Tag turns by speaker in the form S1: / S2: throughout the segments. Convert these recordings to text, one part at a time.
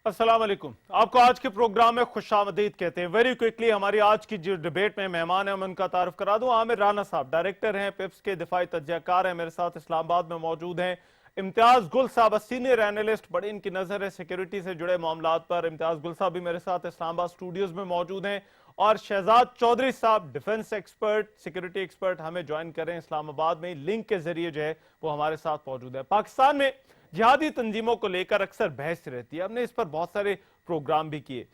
S1: अस्सलाम वालेकुम। आपको आज के प्रोग्राम में खुशामदीद कहते हैं। वेरी क्विकली हमारी आज की जो डिबेट में मेहमान है मैं उनका तारुफ करा दूं। आमिर राना साहब डायरेक्टर हैं पिप्स के, दिफाई तज्जियाकार हैं, मेरे साथ इस्लामाबाद में मौजूद हैं। इम्तियाज गुल साहब सीनियर एनालिस्ट, बड़ी इनकी नजर है सिक्योरिटी से जुड़े मामलात पर। इम्तियाज गुल साहब भी मेरे साथ इस्लामाबाद स्टूडियोज में मौजूद हैं। और शहजाद चौधरी साहब डिफेंस एक्सपर्ट, सिक्योरिटी एक्सपर्ट, हमें ज्वाइन करें इस्लामाबाद में लिंक के जरिए जो है वो हमारे साथ मौजूद है। पाकिस्तान में जिहादी तंजीमों को लेकर अक्सर बहस रहती है, हमने इस पर बहुत सारे प्रोग्राम भी किए।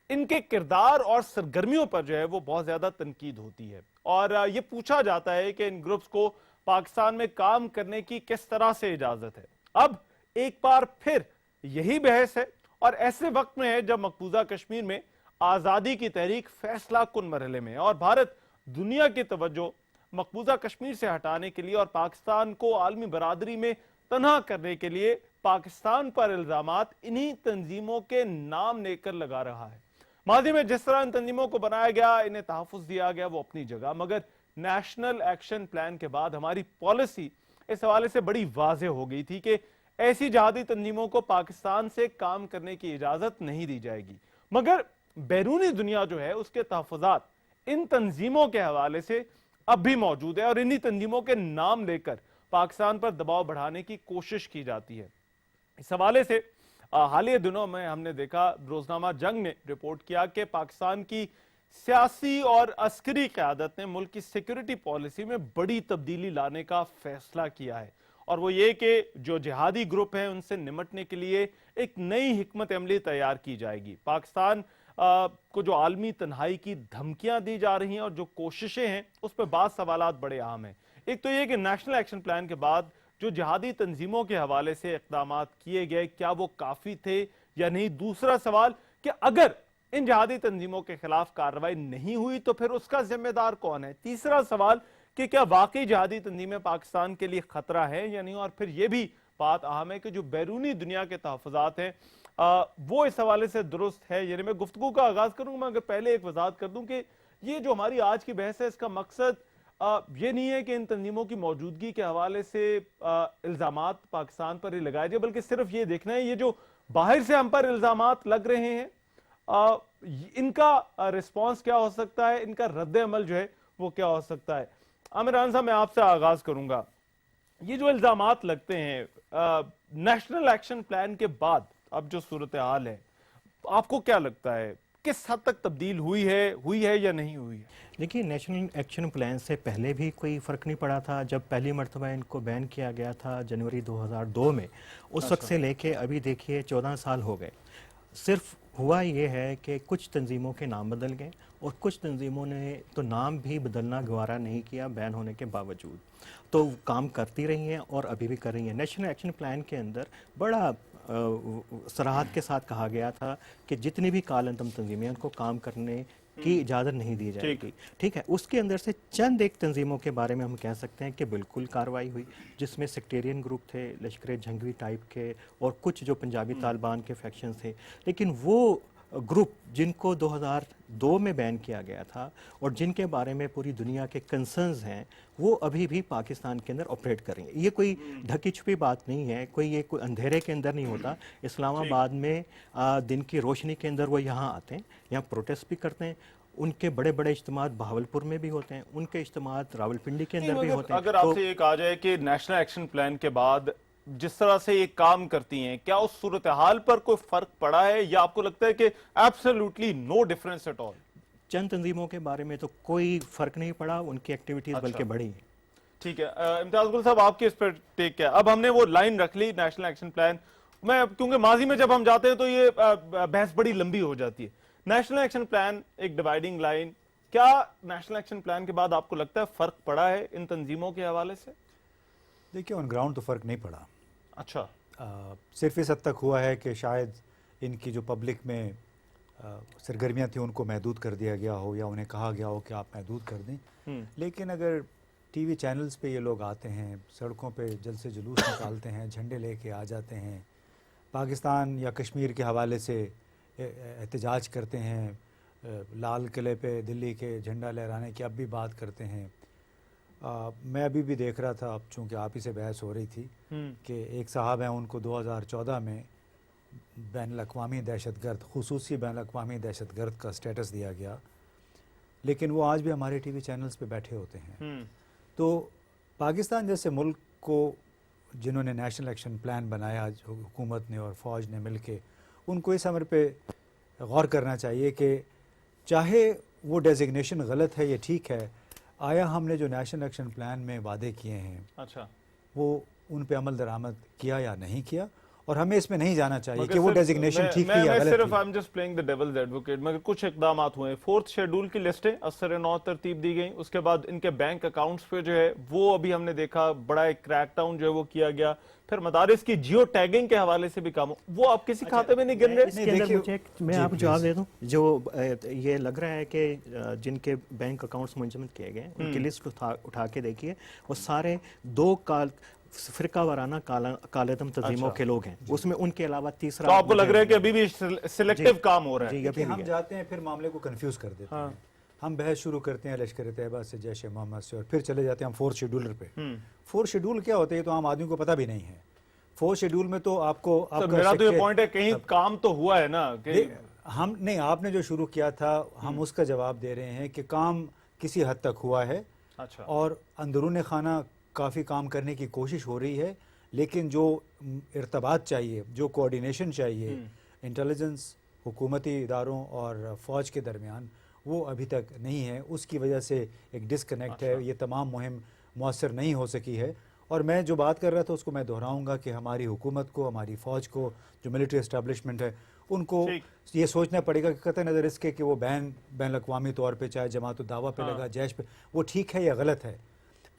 S1: इनके किरदार और सरगर्मियों पर जो है वो बहुत ज्यादा तनकीद होती है और ये पूछा जाता है कि इन ग्रुप्स को पाकिस्तान में काम करने की किस तरह से इजाजत है। अब एक बार फिर यही बहस है और ऐसे वक्त में है जब मकबूजा कश्मीर में आजादी की तहरीक फैसला कुन मरहले में है और भारत दुनिया की तवज्जो मकबूजा कश्मीर से हटाने के लिए और पाकिस्तान को आलमी बरादरी में तनहा करने के लिए पाकिस्तान पर इल्जामात इन्हीं तंजीमों के नाम लेकर लगा रहा है। माजी में जिस तरह इन तंजीमों को बनाया गया, इन्हें तहफ़्फ़ुज़ दिया गया, वो अपनी जगह, मगर नेशनल एक्शन प्लान के बाद हमारी पॉलिसी इस हवाले से बड़ी वाज़ेह हो गई थी कि ऐसी जिहादी तंजीमों को पाकिस्तान से काम करने की इजाजत नहीं दी जाएगी। मगर बैरूनी दुनिया जो है उसके तहफ़्फ़ुज़ात इन तंजीमों के हवाले से अब भी मौजूद है और इन्हीं तंजीमों के नाम लेकर पाकिस्तान पर दबाव बढ़ाने की कोशिश की जाती है। इस हवाले से हालिया दिनों में हमने देखा, रोजनामा जंग ने रिपोर्ट किया कि पाकिस्तान की सियासी और अस्करी क़यादत ने मुल्क की सिक्योरिटी पॉलिसी में बड़ी तब्दीली लाने का फैसला किया है और वो ये कि जो जिहादी ग्रुप हैं उनसे निमटने के लिए एक नई हिकमत अमली तैयार की जाएगी। पाकिस्तान को जो आलमी तन्हाई की धमकियां दी जा रही हैं और जो कोशिशें हैं उस पर बात सवालात बड़े अहम हैं। एक तो ये कि नेशनल एक्शन प्लान के बाद जो जिहादी तंजीमों के हवाले से इक़दामात किए गए, क्या वो काफी थे या नहीं। दूसरा सवाल कि अगर इन जिहादी तंजीमों के खिलाफ कार्रवाई नहीं हुई तो फिर उसका जिम्मेदार कौन है। तीसरा सवाल कि क्या वाकई जिहादी तंजीमें पाकिस्तान के लिए खतरा है या नहीं। और फिर यह भी बात अहम है कि जो बैरूनी दुनिया के तहफ़्फ़ुज़ात हैं वो इस हवाले से दुरुस्त है। यानी मैं गुफ्तगू का आगाज करूंगा मगर पहले एक वजाहत कर दूं कि ये जो हमारी आज की बहस है इसका मकसद ये नहीं है कि इन तंजीमों की मौजूदगी के हवाले से इल्जामात पाकिस्तान पर ही लगाए जाए, बल्कि सिर्फ ये देखना है ये जो बाहर से हम पर इल्जामात लग रहे हैं इनका रिस्पॉन्स क्या हो सकता है, इनका रद्द अमल जो है वो क्या हो सकता है। आमिर राना साहब, मैं आपसे आगाज करूंगा। ये जो इल्जामात लगते हैं नेशनल एक्शन प्लान के बाद अब जो सूरत हाल है, आपको क्या लगता है किस हद तक तब्दील हुई है या नहीं हुई है?
S2: देखिए, नेशनल एक्शन प्लान से पहले भी कोई फ़र्क नहीं पड़ा था। जब पहली मरतबा इनको बैन किया गया था जनवरी 2002 में, उस वक्त से लेके अभी देखिए 14 साल हो गए। सिर्फ हुआ ये है कि कुछ तंजीमों के नाम बदल गए और कुछ तंजीमों ने तो नाम भी बदलना गवारा नहीं किया बैन होने के बावजूद, तो काम करती रही हैं और अभी भी कर रही हैं। नेशनल एक्शन प्लान के अंदर बड़ा सराहत के साथ कहा गया था कि जितनी भी कालअदम तंजीमें उनको काम करने की इजाज़त नहीं दी जाएगी। ठीक है, उसके अंदर से चंद एक तंजीमों के बारे में हम कह सकते हैं कि बिल्कुल कार्रवाई हुई, जिसमें सेक्टेरियन ग्रुप थे, लश्कर जंगवी टाइप के, और कुछ जो पंजाबी तालिबान के फैक्शन थे। लेकिन वो ग्रुप जिनको 2002 में बैन किया गया था और जिनके बारे में पूरी दुनिया के कंसर्न्स हैं, वो अभी भी पाकिस्तान के अंदर ऑपरेट कर रही हैं। ये कोई ढकी छुपी बात नहीं है, ये कोई अंधेरे के अंदर नहीं होता। इस्लामाबाद में दिन की रोशनी के अंदर वो यहाँ आते हैं, यहाँ प्रोटेस्ट भी करते हैं। उनके बड़े बड़े इज्तिमात बहावलपुर में भी होते हैं, उनके इज्तिमात रावलपिंडी के अंदर भी होते हैं।
S1: अगर आपसे ये कहा जाए कि नेशनल एक्शन प्लान के बाद जिस तरह से ये काम करती हैं, क्या उस सूरत हाल पर कोई फर्क पड़ा है या आपको लगता है कि absolutely no difference at all?
S2: चंद तंजीमों के बारे में तो कोई फर्क नहीं पड़ा, उनकी एक्टिविटीज बल्कि बढ़ी है।
S1: ठीक है, इम्तियाज गुल साहब, आपके इस पर टेक क्या? अब हमने वो लाइन रख ली नेशनल एक्शन प्लान में, क्योंकि माजी में जब हम जाते हैं तो ये बहस बड़ी लंबी हो जाती है। नेशनल एक्शन प्लान एक डिवाइडिंग लाइन, क्या नेशनल एक्शन प्लान के बाद आपको लगता है फर्क पड़ा है इन तंजीमों के हवाले से?
S3: देखिए, ऑन ग्राउंड तो फ़र्क नहीं पड़ा।
S1: अच्छा,
S3: सिर्फ इस हद तक हुआ है कि शायद इनकी जो पब्लिक में सरगर्मियाँ थी उनको महदूद कर दिया गया हो या उन्हें कहा गया हो कि आप महदूद कर दें। लेकिन अगर टीवी चैनल्स पे ये लोग आते हैं, सड़कों पे जलसे जुलूस निकालते हैं, झंडे लेके आ जाते हैं, पाकिस्तान या कश्मीर के हवाले से एहतजाज करते हैं, लाल किले पे दिल्ली के झंडा लहराने की अब भी बात करते हैं। मैं अभी भी देख रहा था, अब चूँकि आप ही से बहस हो रही थी, कि एक साहब हैं, उनको 2014 में बैनुल-अक़वामी दहशतगर्द, खुसूसी बैनुल-अक़वामी दहशतगर्द का स्टेटस दिया गया, लेकिन वो आज भी हमारे टीवी चैनल्स पे बैठे होते हैं। तो पाकिस्तान जैसे मुल्क को जिन्होंने नेशनल एक्शन प्लान बनाया, हुकूमत ने और फ़ौज ने मिलके, उनको इस अमर पे गौर करना चाहिए कि चाहे वो डेजिग्नेशन गलत है या ठीक है, आया हमने जो नेशनल एक्शन प्लान में वादे किए हैं,
S1: अच्छा,
S3: वो उन पे अमल दरामद किया या नहीं किया, और हमें इसमें नहीं जाना चाहिए
S1: मगर
S3: कि वो
S1: सिर्फ-
S3: डेजिग्नेशन ठीक थी या
S1: मैं
S3: गलत
S1: सिर्फ
S3: थी।
S1: I am just playing the devil's advocate, मगर कुछ इकदाम हुए। 4th शेड्यूल की लिस्टें असर नौ तरतीब दी गई, उसके बाद इनके बैंक अकाउंट्स पे जो है वो अभी हमने देखा बड़ा एक क्रैकडाउन जो है वो किया गया। फिर मदारिस की जियो टैगिंग के हवाले से भी काम, वो आप किसी खाते में नहीं गिन रहे।
S2: इसके अंदर
S3: देखिए-
S2: मुझे मैं
S3: जी,
S2: आपको जवाब
S3: प्लीज।
S2: दे दूं। जो ये लग रहा है कि जिनके बैंक अकाउंट्स मुंजमद किए गए हैं, उनकी लिस्ट उठा के देखिए, वो सारे दो फिरका वाराना कालेदम तंजीमों के लोग हैं, उसमें उनके अलावा तीसरा।
S1: तो आपको लग रहा है कि अभी भी सिलेक्टिव काम हो रहा है।
S2: जी,
S3: देखिए,
S2: अभी भी
S3: हम
S2: है।
S3: जाते हैं फिर मामले को कंफ्यूज कर देते
S1: हाँ।
S3: हैं। हम बहस शुरू करते हैं लश्कर तैयबा से, जैश ए मोहम्मद से, और फिर चले जाते हैं हम 4th शेड्यूल पे। 4th शेड्यूल क्या होता है ये तो आम आदमी को पता भी नहीं है। 4th शेड्यूल में तो आपको
S1: तो
S3: आपका
S1: मेरा तो ये
S3: सेक्शन-
S1: पॉइंट है, कहीं काम तो हुआ है ना कि
S3: हम नहीं, आपने जो शुरू किया था हम उसका जवाब दे रहे हैं कि काम किसी हद तक हुआ है,
S1: अच्छा,
S3: और अंदरून खाना काफ़ी काम करने की कोशिश हो रही है, लेकिन जो इर्तबात चाहिए, जो कोऑर्डिनेशन चाहिए इंटेलिजेंस, हुकूमती इदारों और फ़ौज के दरमियान, वो अभी तक नहीं है। उसकी वजह से एक डिस्कनेक्ट है, ये तमाम मुहिम मौसर नहीं हो सकी है। और मैं जो बात कर रहा था उसको मैं दोहराऊंगा कि हमारी हुकूमत को, हमारी फ़ौज को, जो मिलिट्री इस्टेब्लिशमेंट है, उनको
S1: ठीक।
S3: ये सोचना पड़ेगा कि कतई नज़र इसके कि वो बैन-अक़वामी तौर पे चाहे जमात दावा पे लगा, जैश पे, वो ठीक है या गलत है,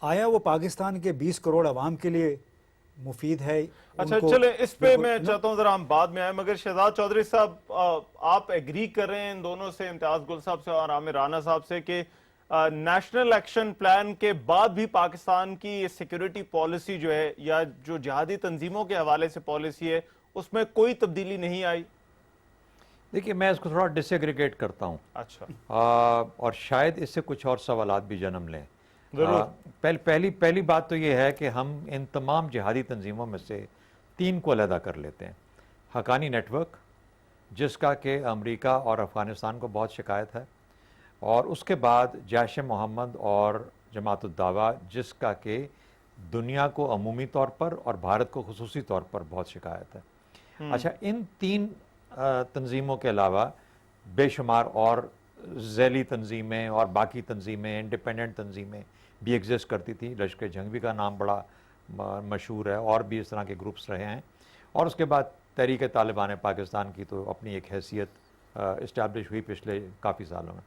S3: आया वो पाकिस्तान के 20 करोड़ आवाम के लिए मुफीद है।
S1: अच्छा,
S3: उनको-
S1: चले इस पे
S3: बिल्कुल,
S1: मैं चाहता हूं जरा हम बाद में आए, मगर शहजाद चौधरी साहब आप एग्री कर रहे हैं इन दोनों से, इम्तियाज गुल साहब से और आमिर राना साहब से, कि नेशनल एक्शन प्लान के बाद भी पाकिस्तान की ये सिक्योरिटी पॉलिसी जो है, या जो जिहादी तंजीमों के हवाले से पॉलिसी है, उसमें कोई तब्दीली नहीं आई?
S4: देखिए, मैं इसको थोड़ा डिसएग्रीगेट करता हूँ,
S1: अच्छा,
S4: और शायद इससे कुछ और सवालात भी जन्म लें।
S1: जरूर।
S4: पहली बात तो ये है कि हम इन तमाम जिहादी तंजीमों में से 3 को अलहदा कर लेते हैं। हक्कानी नेटवर्क, जिसका कि अमेरिका और अफ़गानिस्तान को बहुत शिकायत है, और उसके बाद जैश ए मोहम्मद और जमात दावा, जिसका कि दुनिया को अमूमी तौर पर और भारत को खुसूसी तौर पर बहुत शिकायत है। अच्छा, इन 3 तंजीमों के अलावा बेशुमार और ज़ैली तंजीमें और बाकी तंजीमें, इंडिपेंडेंट तंजीमें भी एग्जिस्ट करती थी। लश्कर जंगवी का नाम बड़ा मशहूर है, और भी इस तरह के ग्रुप्स रहे हैं। और उसके बाद तहरीक तालिबान पाकिस्तान की तो अपनी एक हैसियत इस्टेब्लिश हुई पिछले काफ़ी सालों में।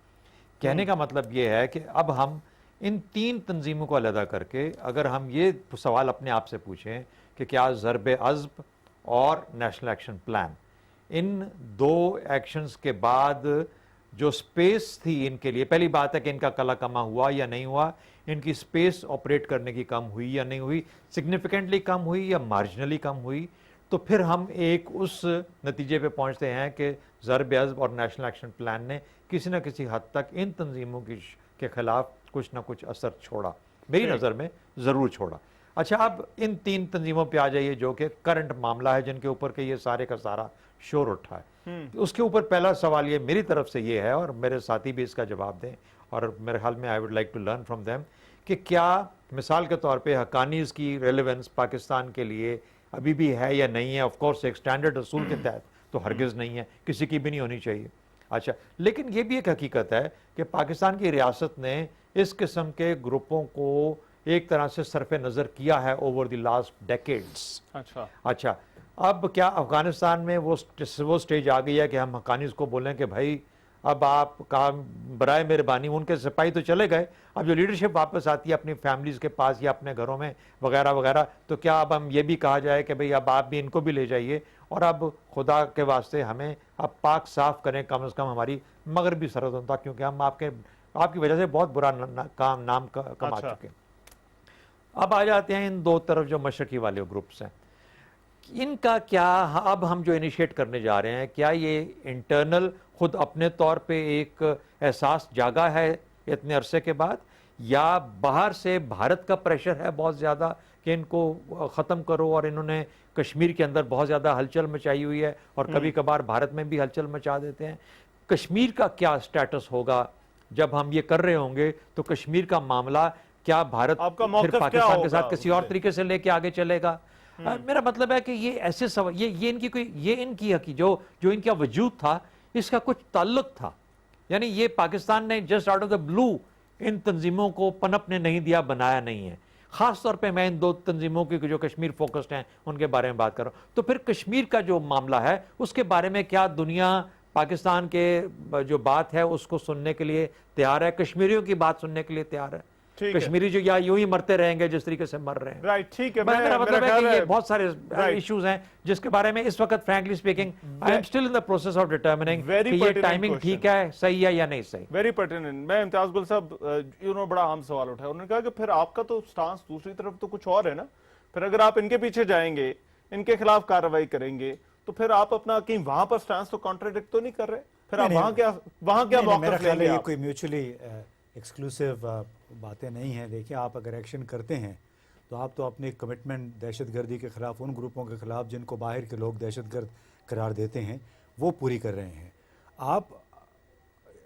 S4: कहने का मतलब ये है कि अब हम इन 3 तंजीमों को अलहदा करके अगर हम ये सवाल अपने आप से पूछें कि क्या ज़रब-ए-अज़्ब और नेशनल एक्शन प्लान, इन 2 एक्शंस के बाद जो स्पेस थी इनके लिए, पहली बात है कि इनका कला कमा हुआ या नहीं हुआ, इनकी स्पेस ऑपरेट करने की कम हुई या नहीं हुई, सिग्निफिकेंटली कम हुई या मार्जिनली कम हुई, तो फिर हम एक उस नतीजे पे पहुंचते हैं कि ज़रब-ए-अज़्ब और नेशनल एक्शन प्लान ने किसी न किसी हद तक इन तंजीमों के खिलाफ कुछ ना कुछ असर छोड़ा, मेरी नज़र में ज़रूर छोड़ा। अच्छा, अब इन 3 तंजीमों पे आ जाइए जो कि करंट मामला है, जिनके ऊपर के ये सारे का सारा शोर उठा है। उसके ऊपर पहला सवाल ये मेरी तरफ से ये है, और मेरे साथी भी इसका जवाब दें, और मेरे ख्याल में I would like to learn from them, कि क्या मिसाल के तौर पे हक्कानीज़ की रेलेवेंस पाकिस्तान के लिए अभी भी है या नहीं है। ऑफ कोर्स एक स्टैंडर्ड असूल के तहत तो हरगिज़ नहीं है, किसी की भी नहीं होनी चाहिए। अच्छा, लेकिन ये भी एक हकीकत है कि पाकिस्तान की रियासत ने इस किस्म के ग्रुपों को एक तरह से सरफे नज़र किया है ओवर द लास्ट डेकेड्स। अच्छा, अब क्या अफगानिस्तान में वो स्टेज आ गई है कि हम हक्कानीज़ को बोलें कि भाई अब आप काम बराए मेहरबानी, उनके सिपाही तो चले गए, अब जो लीडरशिप वापस आती है अपनी फैमिलीज़ के पास या अपने घरों में वगैरह वगैरह, तो क्या अब हम ये भी कहा जाए कि भाई अब आप भी इनको भी ले जाइए, और अब खुदा के वास्ते हमें अब पाक साफ करें कम से कम हमारी मगरबी सरहदों तक, क्योंकि हम आपकी वजह से बहुत बुरा नाम कमा चुके हैं। अब आ जाते हैं इन 2 तरफ जो मशरकी वाले ग्रुप्स हैं, इनका क्या अब हम जो इनिशिएट करने जा रहे हैं, क्या ये इंटरनल खुद अपने तौर पे एक एहसास जागा है इतने अरसे के बाद, या बाहर से भारत का प्रेशर है बहुत ज़्यादा कि इनको ख़त्म करो, और इन्होंने कश्मीर के अंदर बहुत ज़्यादा हलचल मचाई हुई है और कभी कभार भारत में भी हलचल मचा देते हैं। कश्मीर का क्या स्टेटस होगा जब हम ये कर रहे होंगे, तो कश्मीर का मामला क्या भारत
S1: आपका
S4: फिर
S1: मौक़िफ़ क्या
S4: पाकिस्तान के साथ
S1: होगा
S4: किसी और
S1: उससे?
S4: तरीके से लेके आगे चलेगा? मेरा मतलब है कि ये ऐसे सवाल, ये इनकी कोई, ये इनकी हकी जो इनका वजूद था, इसका कुछ ताल्लुक था। यानी ये पाकिस्तान ने just out of the blue इन तंजीमों को पनपने नहीं दिया, बनाया नहीं है। खास तौर पे मैं इन दो तंजीमों की जो कश्मीर फोकस्ड हैं उनके बारे में बात कर रहा हूं। तो फिर कश्मीर का जो मामला है उसके बारे में क्या दुनिया पाकिस्तान के जो बात है उसको सुनने के लिए तैयार है? कश्मीरियों की बात सुनने के लिए तैयार है?
S1: ठीक है।
S4: कश्मीरी जो या यूं ही मरते रहेंगे जिस तरीके से मर रहे हैं।
S1: राइट, ठीक है।
S4: मेरा मतलब है
S1: ख्याल
S4: कि ये बहुत सारे
S1: Right.
S4: इश्यूज हैं जिसके बारे में इस वक्त frankly speaking I am still in the process of determining
S1: Very
S4: कि ये
S1: pertinent
S4: टाइमिंग
S1: question.
S4: ठीक है, सही है या नहीं सही।
S1: Very pertinent. मैं इम्तियाज गुल साहब बड़ा अहम सवाल उठाया। उन्होंने कहा कि फिर आपका तो स्टांस दूसरी तरफ तो कुछ और है ना, फिर अगर आप इनके पीछे जाएंगे, इनके खिलाफ कार्रवाई करेंगे, तो फिर आप अपना कहीं वहां पर स्टांस तो कॉन्ट्राडिक्ट तो नहीं कर रहे? फिर आप वहां क्या
S3: मेरा
S1: मौक़िफ़
S3: ख्याल है
S1: लेंगे
S3: ये
S1: आप?
S3: कोई म्यूचुअली एक्सक्लूसिव बातें नहीं हैं। देखिए, आप अगर एक्शन करते हैं तो आप तो अपनी कमिटमेंट दहशतगर्दी के खिलाफ, उन ग्रुपों के खिलाफ जिनको बाहर के लोग दहशतगर्द करार देते हैं, वो पूरी कर रहे हैं। आप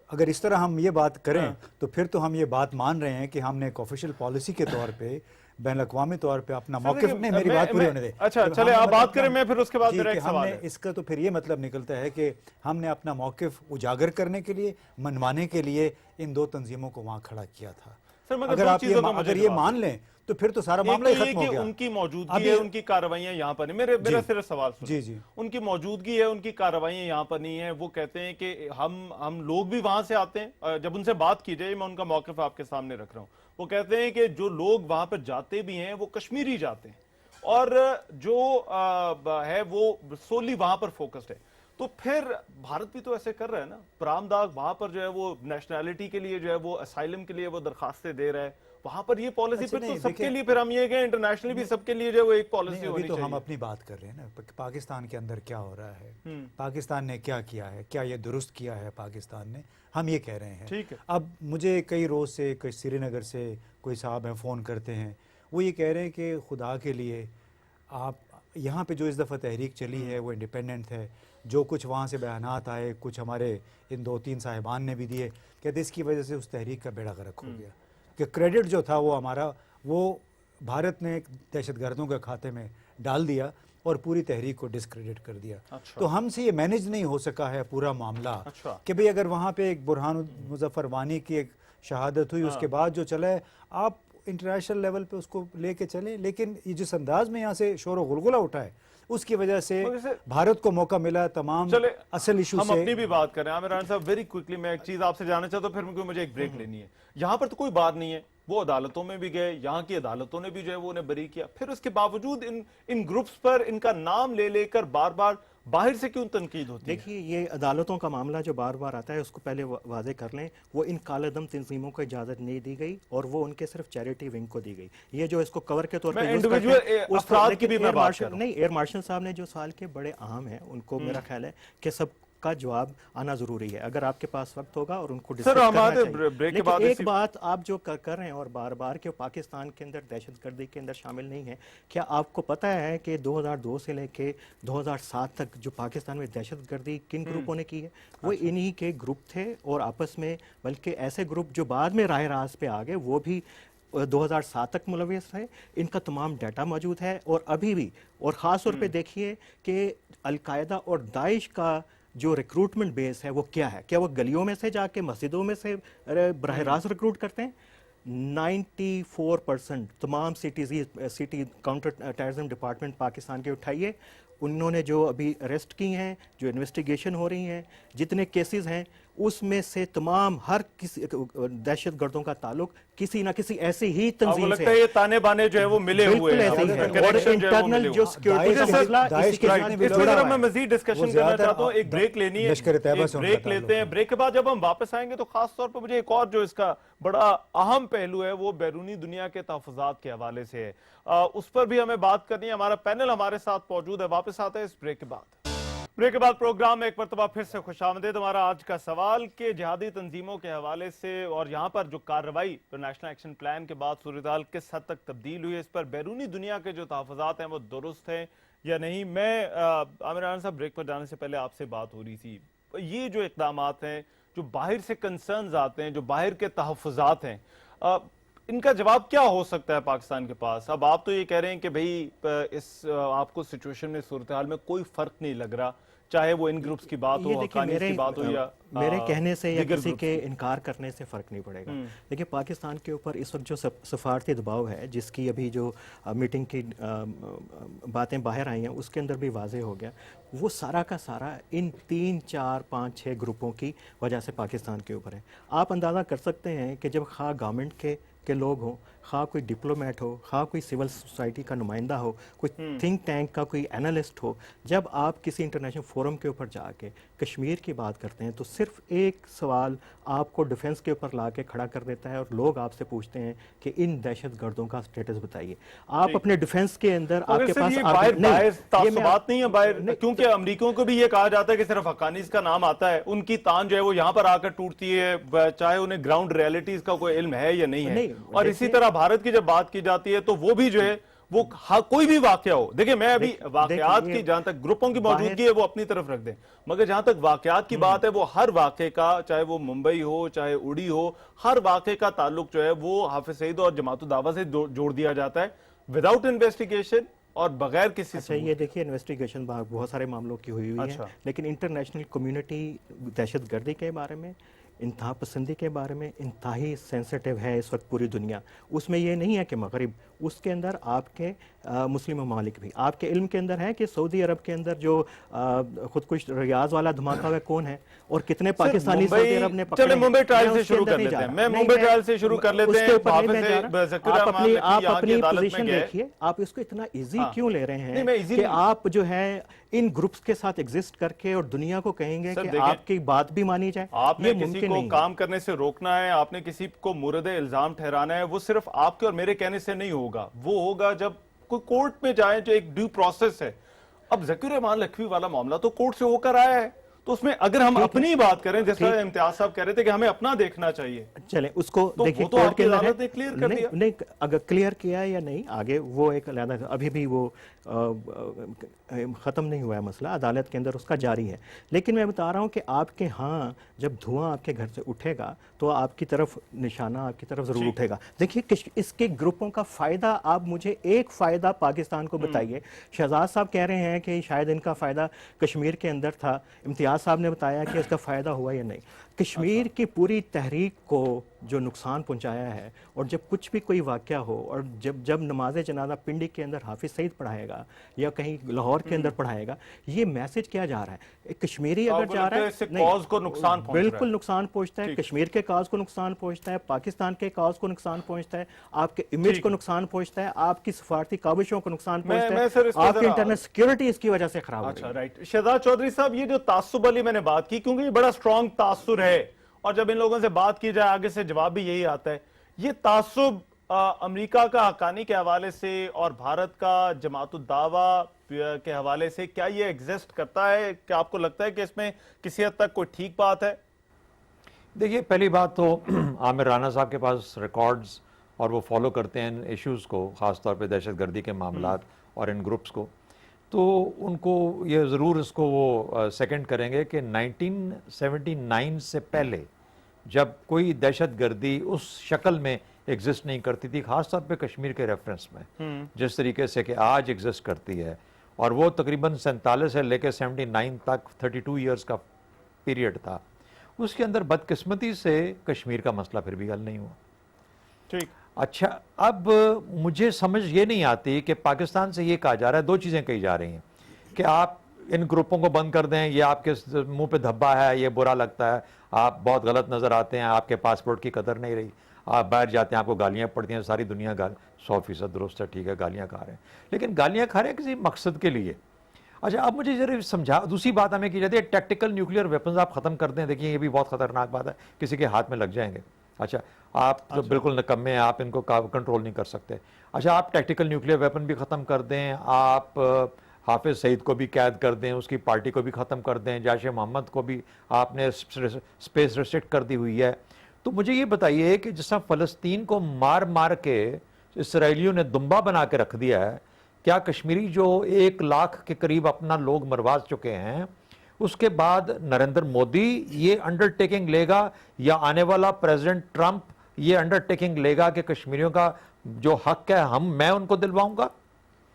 S3: अगर इस तरह हम ये बात करें तो फिर तो हम ये बात मान रहे हैं कि हमने एक ऑफिशियल पॉलिसी के तौर पे, बैन अवी तौर पे अपना मौक़िफ़, नहीं मेरी बात पूरी होने दे।
S1: अच्छा,
S3: जब
S1: चले
S3: हमने
S1: आप बात
S3: मतलब
S1: करें, मैं फिर उसके बाद
S3: जी,
S1: मेरा
S3: कि
S1: एक सवाल
S3: हमने
S1: है।
S3: इसका तो फिर ये मतलब निकलता है कि हमने अपना मौक़िफ़ उजागर करने के लिए, मनवाने के लिए इन दो तंजीमों को वहाँ खड़ा किया था।
S1: सर, मगर
S3: अगर
S1: दो
S3: आप
S1: चीज़ों का मुझे
S3: अगर ये
S1: जवाब
S3: मान
S1: दें।
S3: लें तो फिर तो सारा
S1: एक
S3: मामला
S1: तो
S3: ही
S1: ये
S3: खत्म हो
S1: कि
S3: गया।
S1: उनकी मौजूदगी
S3: अभी
S1: है, उनकी कार्रवाइयां यहाँ पर नहीं। मेरा
S3: जी।
S1: सिर्फ सवाल सुनिए।
S3: जी, जी।
S1: उनकी मौजूदगी है, उनकी कार्रवाइयां यहाँ पर नहीं है। वो कहते हैं कि हम लोग भी वहां से आते हैं। जब उनसे बात की जाए, मैं उनका मौक़िफ़ आपके सामने रख रहा हूँ, वो कहते हैं कि जो लोग वहां पर जाते भी हैं वो कश्मीरी जाते हैं और जो है वो सोली वहां पर फोकस्ड है। तो फिर भारत भी तो ऐसे कर रहा है ना। प्रामदाग वहां पर जो है वो नेशनैलिटी के लिए, जो है वो असाइलम के लिए वो दरखास्तें दे रहा है। वहां पर ये पॉलिसी
S3: अच्छा,
S1: फिर तो
S3: नहीं,
S1: सबके
S3: देखिए-
S1: लिए, फिर हम ये कहें इंटरनेशनली भी सबके लिए जो है वो एक पॉलिसी
S3: नहीं,
S1: होनी
S3: अभी तो हम
S1: चाहिए।
S3: अपनी बात कर रहे हैं ना, पाकिस्तान के अंदर क्या हो रहा है, पाकिस्तान ने क्या किया है, क्या ये दुरुस्त किया है पाकिस्तान ने, हम ये कह रहे हैं।
S1: ठीक है।
S3: अब मुझे कई रोज़ से, कई श्रीनगर से कोई साहब हैं, फ़ोन करते हैं, वो ये कह रहे हैं कि खुदा के लिए आप यहाँ पे जो इस दफ़ा तहरीक चली है वो इंडिपेंडेंट है। जो कुछ वहाँ से बयानात आए, कुछ हमारे इन 2-3 साहिबान ने भी दिए, कहते इसकी वजह से उस तहरीक का बेड़ा गर्क हो गया, कि क्रेडिट जो था वो हमारा, वो भारत ने दहशतगर्दों के खाते में डाल दिया और पूरी तहरीक को डिस्क्रेडिट कर दिया।
S1: अच्छा।
S3: तो हमसे ये मैनेज नहीं हो सका है पूरा मामला।
S1: अच्छा।
S3: कि भाई अगर वहाँ पे एक बुरहान मुजफ्फर वानी की एक शहादत हुई, उसके बाद जो चला है, आप इंटरनेशनल लेवल पे उसको लेके चलें, लेकिन ये जिस अंदाज में यहाँ से शोर गुलगुला उठा है, उसकी वजह से
S1: मगर से-
S3: भारत को मौका मिला तमाम
S1: चले
S3: असल इशू
S1: हम
S3: से।
S1: अपनी भी बात करें। आमिर राना साहब, वेरी क्विकली मैं एक चीज आपसे जानना चाहता हूँ, फिर क्योंकि मुझे एक ब्रेक लेनी है। यहाँ पर तो कोई बात नहीं है, वो अदालतों में भी गए, यहाँ की अदालतों ने भी जो है वो उन्हें बरी किया, फिर उसके बावजूद इन ग्रुप्स पर इनका नाम ले लेकर बार बार बाहर से क्यों तनकीद होती है?
S2: देखिए, ये अदालतों का मामला जो बार बार आता है उसको पहले वाजे कर लें, वो इन कालेदम तंजीमों को इजाज़त नहीं दी गई और वो उनके सिर्फ चैरिटी विंग को दी गई। ये जो इसको कवर के तौर
S1: मैं
S2: पे यूज़ करते
S1: individual,
S2: हैं, उस
S1: अफराद
S2: लेकिन
S1: की भी मैं
S2: एयर
S1: बात
S2: मार्शल
S1: कर रहा हूं।
S2: नहीं, एयर मार्शल साहब ने जो सवाल के बड़े अहम है, उनको मेरा ख्याल है कि सब का जवाब आना जरूरी है, अगर आपके पास वक्त होगा और उनको डिस्कस करना
S1: हमारे
S2: चाहिए।
S1: ब्रेक के
S2: लेकिन
S1: बाद
S2: एक
S1: इसी-
S2: बात आप जो कर रहे हैं और बार बार कि पाकिस्तान के अंदर दहशतगर्दी के अंदर शामिल नहीं है, क्या आपको पता है कि 2002 से लेके 2007 तक जो पाकिस्तान में दहशतगर्दी किन ग्रुपों ने की है? वो इन्हीं के ग्रुप थे और आपस में, बल्कि ऐसे ग्रुप जो बाद में राह रास्त पे आ गए, वो भी 2007 तक मुलविस है। इनका तमाम डाटा मौजूद है और अभी भी, और ख़ास तौर पे देखिए कि अलकायदा और दाइश का जो रिक्रूटमेंट बेस है वो क्या है। क्या वो गलियों में से जाके मस्जिदों में से बराह रास्त रिक्रूट करते हैं? 94% तमाम city counter terrorism department Pakistan के उठाइए, उन्होंने जो अभी अरेस्ट की हैं, जो इन्वेस्टिगेशन हो रही हैं, जितने केसेस हैं, उसमें से तमाम हर किसी दहशत गर्दों का ताल्लुक किसी ना किसी ऐसी ही
S1: आपको
S2: तंजीम
S1: लगता
S2: से
S1: है ये ताने बाने जो है वो मिले हुए
S2: बिल्कुल
S1: हैं,
S2: ऐसे ही
S1: आपका
S2: है। और
S1: connection जो है वो
S2: इंटरनल
S1: मिले
S2: जो
S1: हुए हैं।
S2: सिक्योरिटी का
S3: दाइश
S2: मसला
S3: दाइश
S2: इसी के
S3: के
S2: साथ
S3: साथ
S1: इस
S3: भी
S1: पर
S3: जुड़ा
S1: मैं
S3: हुआ है।
S1: मजीद डिस्कशन
S3: वो
S1: करना
S3: ज्यादातर
S1: चाहता हूँ। एक ब्रेक लेनी है,
S3: लश्कर तैयबा
S1: एक
S3: से उनका
S1: ब्रेक
S3: ताल्लुक
S1: लेते हैं।
S3: है।
S1: ब्रेक के बाद जब हम वापस आएंगे तो खास तौर पर मुझे एक और जो इसका बड़ा अहम पहलू है वो बैरूनी दुनिया के तहफ़्फ़ुज़ात के हवाले से है, उस पर भी हमें बात करनी है। हमारा पैनल हमारे साथ मौजूद है। वापस आते हैं इस ब्रेक के बाद। ब्रेक के बाद प्रोग्राम में एक मरतबा फिर से खुशामदीद। हमारा आज का सवाल के जिहादी तंजीमों के हवाले से और यहाँ पर जो कार्रवाई तो नेशनल एक्शन प्लान के बाद सूरत हाल किस हद तक तब्दील हुई है, इस पर बैरूनी दुनिया के जो तहफ़्फ़ुज़ात हैं वो दुरुस्त हैं या नहीं। मैं आमिर राना साहब, ब्रेक पर जाने से पहले आपसे बात हो रही थी, ये जो इक़दामात हैं, जो बाहर से कंसर्न्स आते हैं, जो बाहर के तहफ़्फ़ुज़ात हैं, इनका जवाब क्या हो सकता है पाकिस्तान के पास? अब आप तो ये कह रहे हैं कि भाई आपको सिचुएशन में, सूरत हाल में कोई फ़र्क नहीं लग रहा, चाहे वो इन ग्रुप्स की बात हो, हक़ानीज़ की बात हो, या
S2: मेरे कहने से या
S1: दीगर
S2: किसी
S1: ग्रुप्स
S2: के
S1: की।
S2: इनकार करने से फ़र्क नहीं पड़ेगा। देखिए, पाकिस्तान के ऊपर इस वक्त जो सफारती दबाव है, जिसकी अभी जो मीटिंग की बातें बाहर आई हैं, उसके अंदर भी वाज़ेह हो गया, वो सारा का सारा इन 3, 4, 5, 6 ग्रुपों की वजह से पाकिस्तान के ऊपर है। आप अंदाज़ा कर सकते हैं कि जब खा गवर्नमेंट के लोग हों, खा कोई डिप्लोमेट हो, खा कोई सिविल सोसाइटी का नुमाइंदा हो, कोई थिंक टैंक का कोई एनालिस्ट हो, जब आप किसी इंटरनेशनल फोरम के ऊपर जाके कश्मीर की बात करते हैं, तो सिर्फ एक सवाल आपको डिफेंस के ऊपर ला के खड़ा कर देता है और लोग आपसे पूछते हैं कि इन दहशत गर्दों का स्टेटस बताइए। आप अपने डिफेंस के अंदर आपके पास
S1: बात नहीं है बाहर, क्योंकि अमरीकियों को भी ये कहा जाता है कि सिर्फ हक्कानीज का नाम आता है, उनकी तान जो है वो यहाँ पर आकर टूटती है, चाहे उन्हें ग्राउंड रियलिटीज का कोई इल्म है या नहीं है। और इसी तरह भारत की जब बात की जाती है तो वो भी जो है वो कोई भी वाकया हो, देखिए मैं अभी वाकयात की, जहां तक ग्रुपों की मौजूदगी है वो अपनी तरफ रख दें, मगर जहां तक वाकयात की बात है, वो हर वाकये का, चाहे वो मुंबई हो चाहे उड़ी हो, हर वाकये का ताल्लुक जो है वो हाफिज सईद और जमात दावा से जोड़ दिया जाता है, विदाउट इन्वेस्टिगेशन और बगैर किसी।
S2: अच्छा, ये देखिए, इन्वेस्टिगेशन बहुत सारे मामलों की हुई है, लेकिन इंटरनेशनल कम्युनिटी दहशतगर्दी के बारे में, इंतहा पसंदी के बारे में इंतहाई सेंसिटिव है इस वक्त पूरी दुनिया। उसमें ये नहीं है कि मगरिब, उसके अंदर आपके मुस्लिम ममालिक भी, आपके इल्म के अंदर है कि सऊदी अरब के अंदर जो खुद कुछ रियाज वाला धमाका हुआ कौन है और कितने पाकिस्तानी सऊदी अरब ने पकड़े।
S1: चले मुंबई ट्रायल से शुरू कर लेते हैं, मैं मुंबई ट्रायल से शुरू कर लेते हैं।
S2: आप अपनी पोजीशन देखिए, आप इसको इतना इजी क्यों ले रहे हैं कि आप जो है इन ग्रुप्स के साथ एग्जिस्ट करके और दुनिया को कहेंगे कि आपकी बात भी मानी जाए।
S1: आपने किसी को काम करने से रोकना है, आपने किसी को मुर्द इल्जाम ठहराना है, वो सिर्फ आपके और मेरे कहने से नहीं होगा, वो होगा जब कोई कोर्ट में जाए, जो एक ड्यू प्रोसेस है। अब ज़कीर रहमान लखवी वाला मामला तो कोर्ट से होकर आया है, तो उसमें अगर हम अपनी बात करें, जैसा इम्तियाज साहब कह रहे थे कि हमें अपना देखना चाहिए,
S2: चले उसको
S1: तो
S2: देखिए,
S1: तो
S2: कोर्ट के अंदर
S1: अदालत ने क्लियर कर दिया।
S2: नहीं, अगर क्लियर किया है या नहीं आगे वो एक अलग, अभी भी वो ख़त्म नहीं हुआ है मसला, अदालत के अंदर उसका जारी है। लेकिन मैं बता रहा हूँ कि आपके यहाँ जब धुआं आपके घर से उठेगा तो आपकी तरफ निशाना आपकी तरफ ज़रूर उठेगा। देखिए, इसके ग्रुपों का फ़ायदा, आप मुझे एक फ़ायदा पाकिस्तान को बताइए। शहजाद साहब कह रहे हैं कि शायद इनका फ़ायदा कश्मीर के अंदर था, इम्तियाज़ साहब ने बताया कि इसका फ़ायदा हुआ या नहीं। कश्मीर की पूरी तहरीक को जो नुकसान पहुंचाया है, और जब कुछ भी कोई वाक़या हो, और जब नमाज जनाजा पिंडी के अंदर हाफिज सईद पढ़ाएगा या कहीं लाहौर के अंदर पढ़ाएगा, ये मैसेज क्या जा रहा है? कश्मीरी अगर जा रहा है,
S1: कॉज को नुकसान
S2: बिल्कुल नुकसान पहुंचता है, कश्मीर के काज को नुकसान पहुंचता है, पाकिस्तान के काज को नुकसान पहुंचता है, आपके इमेज को नुकसान पहुंचता है, आपकी सफारती काबिशों को नुकसान पहुंचता है, आपकी इंटरनल सिक्योरिटी इसकी वजह से खराब हो रही है।
S1: अच्छा, राइट। शहजाद चौधरी साहब, ये जो तासुब वाली मैंने बात की, क्योंकि ये बड़ा स्ट्रॉन्ग तासुर है, और जब इन लोगों से बात की जाए आगे से जवाब भी यही आता है, ये तासुब अमेरिका का हक्कानी के हवाले से और भारत का जमात दावा के हवाले से, क्या ये एग्जिस्ट करता है? क्या आपको लगता है कि इसमें किसी हद तक कोई ठीक बात है?
S4: देखिए, पहली बात तो आमिर राना साहब के पास रिकॉर्ड्स और वो फॉलो करते हैं इन इश्यूज़ को, ख़ास तौर पे दहशतगर्दी के मामलात और इन ग्रुप्स को, तो उनको ये ज़रूर इसको वो सेकंड करेंगे कि 1979 से पहले जब कोई दहशतगर्दी उस शक्ल में एग्जिस्ट नहीं करती थी, ख़ास तौर पे कश्मीर के रेफरेंस में, जिस तरीके से कि आज एग्जिस्ट करती है, और वो तकरीबन 47 से लेकर 79 तक 32 ईयर्स का पीरियड था, उसके अंदर बदकिस्मती से कश्मीर का मसला फिर भी हल नहीं हुआ।
S1: ठीक।
S4: अच्छा, अब मुझे समझ ये नहीं आती कि पाकिस्तान से ये कहा जा रहा है, दो चीज़ें कही जा रही हैं कि आप इन ग्रुपों को बंद कर दें, ये आपके मुंह पे धब्बा है, ये बुरा लगता है, आप बहुत गलत नज़र आते हैं, आपके पासपोर्ट की कदर नहीं रही, आप बाहर जाते हैं आपको गालियाँ पड़ती हैं, सारी दुनिया 100% दुरुस्त है, ठीक है, गालियाँ खा रहे हैं, लेकिन गालियाँ खा रहे हैं किसी मकसद के लिए। अच्छा, अब मुझे जरा समझा, दूसरी बात हमें की जाती है टैक्टिकल न्यूक्लियर वेपन्स आप ख़त्म कर दें। देखिए, ये भी बहुत ख़तरनाक बात है, किसी के हाथ में लग जाएंगे। अच्छा, आप तो बिल्कुल निकम्मे हैं, आप इनको कंट्रोल नहीं कर सकते। अच्छा, आप टैक्टिकल न्यूक्लियर वेपन भी ख़त्म कर दें, आप हाफिज सईद को भी कैद कर दें, उसकी पार्टी को भी ख़त्म कर दें, जैश मोहम्मद को भी आपने स्पेस रिस्ट्रिक्ट कर दी हुई है, तो मुझे ये बताइए कि जिस तरह फ़लस्तीन को मार मार के इसराइलियों ने दुम्बा बना के रख दिया है, क्या कश्मीरी जो 1 लाख के करीब अपना लोग मरवा चुके हैं, उसके बाद नरेंद्र मोदी ये अंडरटेकिंग लेगा या आने वाला प्रेसिडेंट ट्रंप ये अंडरटेकिंग लेगा कि कश्मीरियों का जो हक है मैं उनको दिलवाऊंगा?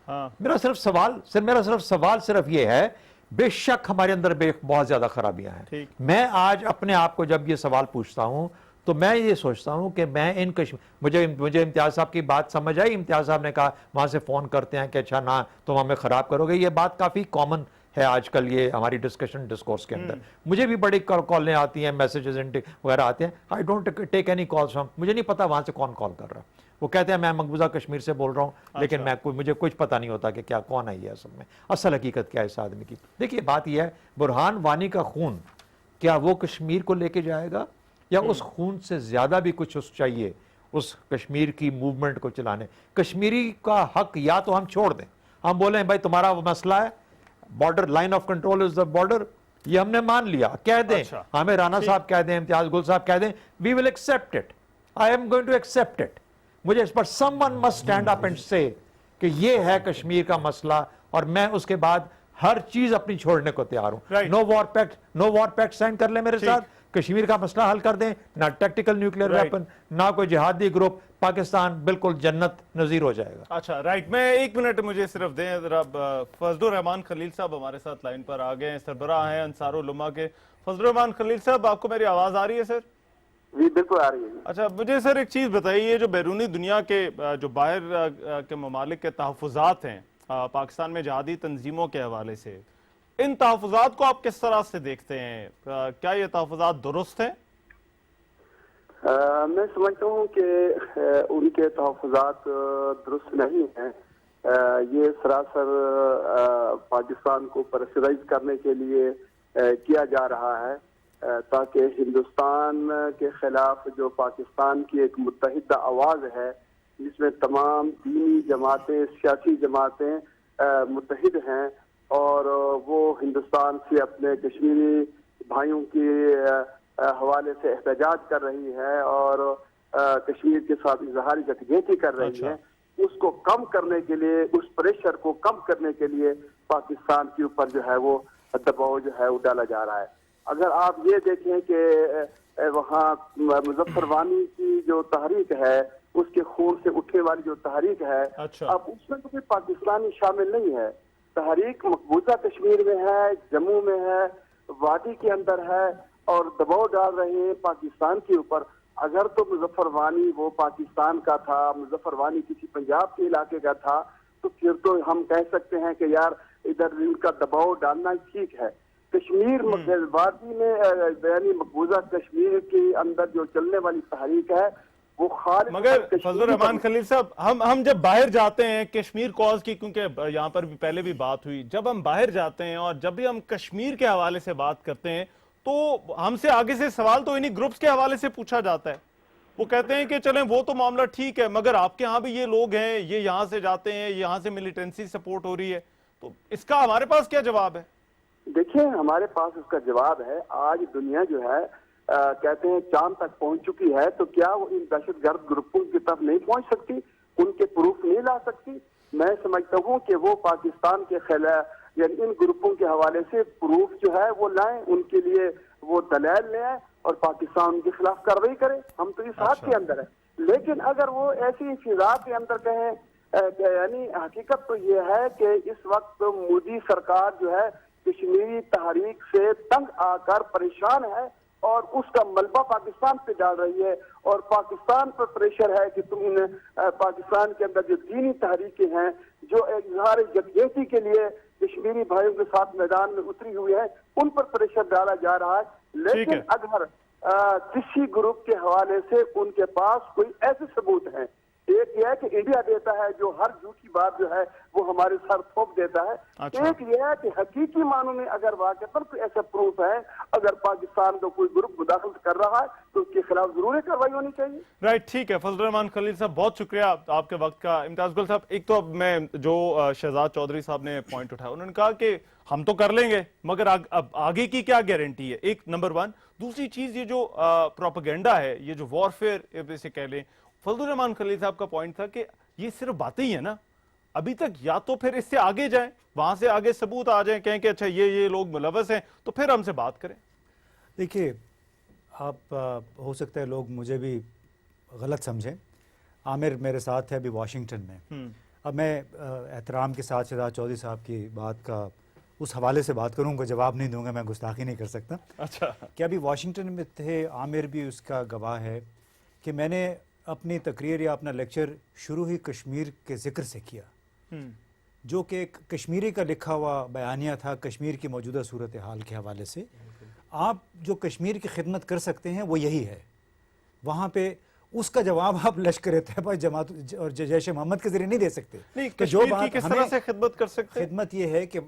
S1: हाँ।
S4: मेरा सिर्फ सवाल सिर्फ ये है, बेशक हमारे अंदर बहुत ज्यादा खराबियां हैं। मैं आज अपने आप को जब ये सवाल पूछता हूं तो मैं ये सोचता हूं कि मैं इन मुझे इम्तियाज साहब की बात समझ आई। इम्तियाज साहब ने कहा वहां से फोन करते हैं कि अच्छा ना तुम हमें खराब करोगे। ये बात काफी कॉमन है आजकल ये हमारी डिस्कोर्स के अंदर। मुझे भी बड़ी कॉलें आती हैं, मैसेजेस वगैरह आते हैं। I don't take any calls from, मुझे नहीं पता वहां से कौन कॉल कर रहा है। वो कहते हैं मैं मकबूजा कश्मीर से बोल रहा हूं, लेकिन मुझे कुछ पता नहीं होता कि क्या कौन है ये असल में, असल हकीकत क्या है इस आदमी की। देखिए बात यह है, बुरहान वानी का खून क्या वो कश्मीर को लेके जाएगा या उस खून से ज्यादा भी कुछ चाहिए उस कश्मीर की मूवमेंट को चलाने? कश्मीरी का हक या तो हम छोड़ दें, हम बोले भाई तुम्हारा मसला है, border line of control is the border, ये हमने मान लिया, कह दें। हमें राणा साहब कह दें, इम्तियाज गुल साहब कह दें, we will accept it, I am going to accept it. मुझे इस पर someone must stand up and say कि ये है कश्मीर का मसला और मैं उसके बाद हर चीज अपनी छोड़ने को तैयार हूं। नो वॉर पैक्ट साइन कर ले मेरे साथ, कश्मीर का मसला हल कर दें, ना टेक्टिकल न्यूक्लियर वेपन, ना कोई जिहादी ग्रुप, पाकिस्तान बिल्कुल जन्नत नजीर हो जाएगा।
S1: अच्छा राइट, मैं 1 मिनट मुझे सिर्फ दें जरा। फजलुर रहमान खलील साहब हमारे साथ लाइन पर आ गए हैं, सरबराह हैं अंसारुल उम्मा के। फजलुर रहमान खलील साहब, आपको मेरी आवाज आ रही है सर?
S5: जी बिल्कुल आ रही है।
S1: अच्छा मुझे सर एक चीज बताइए, जो बैरूनी दुनिया के जो बाहर के ममालिक के तहफ़्फ़ुज़ात हैं पाकिस्तान में जिहादी तंजीमों के हवाले से, इन तहफ़्फ़ुज़ात को आप किस तरह से देखते हैं? क्या ये तहफ़्फ़ुज़ात दुरुस्त हैं?
S5: मैं समझता हूँ कि उनके तहफ़्फ़ुज़ात दुरुस्त नहीं हैं। ये सरासर पाकिस्तान को प्रेशराइज करने के लिए किया जा रहा है ताकि हिंदुस्तान के खिलाफ जो पाकिस्तान की एक मुत्तहिदा आवाज़ है, जिसमें तमाम दीनी जमातें, सियासी जमातें मुत्तहिद हैं और वो हिंदुस्तान से अपने कश्मीरी भाइयों के हवाले से एहतजाज कर रही है और कश्मीर के साथ इजहारी यकजहती कर रही है, उसको कम करने के लिए, उस प्रेशर को कम करने के लिए पाकिस्तान के ऊपर जो है वो दबाव जो है वो डाला जा रहा है। अगर आप ये देखें कि वहाँ मुजफ्फर वानी की जो तहरीक है, उसके खून से उठने वाली जो तहरीक है, अब उसमें तो कोई पाकिस्तानी शामिल नहीं है। तहरीक मकबूजा कश्मीर में है, जम्मू में है, वादी के अंदर है और दबाव डाल रहे हैं पाकिस्तान के ऊपर। अगर तो मुजफ्फर वानी वो पाकिस्तान का था, मुजफ्फर वानी किसी पंजाब के इलाके का था, तो फिर तो हम कह सकते हैं कि यार इधर इनका दबाव डालना ठीक है। कश्मीर वादी में यानी मकबूजा कश्मीर के अंदर जो चलने वाली तहरीक है वो खाली।
S1: मगर फजलुर रहमान खलील साहब, हम जब बाहर जाते हैं कश्मीर कॉज की, क्योंकि यहाँ पर भी पहले भी बात हुई, जब हम बाहर जाते हैं और जब भी हम कश्मीर के हवाले से बात करते हैं तो हमसे आगे से सवाल तो इन्हीं ग्रुप्स के हवाले से पूछा जाता है। वो कहते हैं कि चलें वो तो मामला ठीक है, मगर आपके यहाँ भी ये लोग हैं, ये यहाँ से जाते हैं, यहाँ से मिलिटेंसी सपोर्ट हो रही है, तो इसका हमारे पास क्या जवाब है?
S5: देखिए हमारे पास उसका जवाब है। आज दुनिया जो है कहते हैं चांद तक पहुंच चुकी है, तो क्या वो इन दहशतगर्द ग्रुपों की तरफ नहीं पहुंच सकती, उनके प्रूफ नहीं ला सकती? मैं समझता हूं कि वो पाकिस्तान के खिलाफ यानी इन ग्रुपों के हवाले से प्रूफ जो है वो लाएं, उनके लिए वो दलाल ले आए और पाकिस्तान उनके खिलाफ कार्रवाई करे। हम तो इस हाथ के अंदर है। लेकिन अगर वो ऐसी फिजा के अंदर कहें, यानी हकीकत तो ये है कि इस वक्त मोदी सरकार जो है कश्मीरी तहरीक से तंग आकर परेशान है और उसका मलबा पाकिस्तान पे डाल रही है और पाकिस्तान पर प्रेशर है कि तुम पाकिस्तान के अंदर जो दीनी तहरीकें हैं, जो इजहार यकजहती के लिए कश्मीरी भाइयों के साथ मैदान में उतरी हुई है, उन पर प्रेशर डाला जा रहा है। लेकिन अगर किसी ग्रुप के हवाले से उनके पास कोई ऐसे सबूत हैं, एक यह है कि इंडिया देता है जो हर झूठी बात जो है वो हमारे सर थोप देता है। एक यह है कि हकीकी मानों में अगर वाकई कोई ऐसा प्रूफ है, अगर पाकिस्तान का कोई ग्रुप मुदाखलत कर रहा है तो उसके खिलाफ जरूर कार्रवाई होनी चाहिए।
S1: राइट, ठीक है। फजलुर रहमान खलील साहब बहुत शुक्रिया आपके वक्त का। इम्तियाज गुल साहब, एक तो अब मैं जो शहजाद चौधरी साहब ने पॉइंट उठाया, उन्होंने कहा कि हम तो कर लेंगे मगर अब आगे की क्या गारंटी है, एक नंबर 1। दूसरी चीज, ये जो प्रोपेगेंडा है, ये जो वॉरफेयर इसे कह लें, फजलुर रहमान खलील साहब का पॉइंट था कि ये सिर्फ बातें ही है ना। अभी तक या तो फिर इससे आगे जाएं, वहां से आगे सबूत आ जाएं, कहें कि अच्छा ये लोग मुलव्वस हैं, तो फिर हमसे बात करें।
S3: देखिए, आप हो सकता है लोग मुझे भी गलत समझें। आमिर मेरे साथ है अभी वाशिंगटन में। अब मैं एहतराम के साथ शहजाद चौधरी साहब की बात का उस हवाले से बात करूँगा, जवाब नहीं दूंगा, मैं गुस्ताखी नहीं कर सकता।
S1: अच्छा,
S3: कि अभी वाशिंगटन में थे, आमिर भी उसका गवाह है कि मैंने अपनी तकरीर या अपना लेक्चर शुरू ही कश्मीर के ज़िक्र से किया, जो कि एक कश्मीरी का लिखा हुआ बयानिया था कश्मीर की मौजूदा सूरत हाल के हवाले से। आप जो कश्मीर की खिदमत कर सकते हैं वो यही है। वहाँ पे उसका जवाब आप लश्कर तैयबा, जमात और जैश मोहम्मद के जरिए नहीं दे सकते।
S1: नहीं,
S3: कि
S1: कश्मीर की किस तरह से खिदमत कर सकते हैं?
S3: खिदमत ये है कि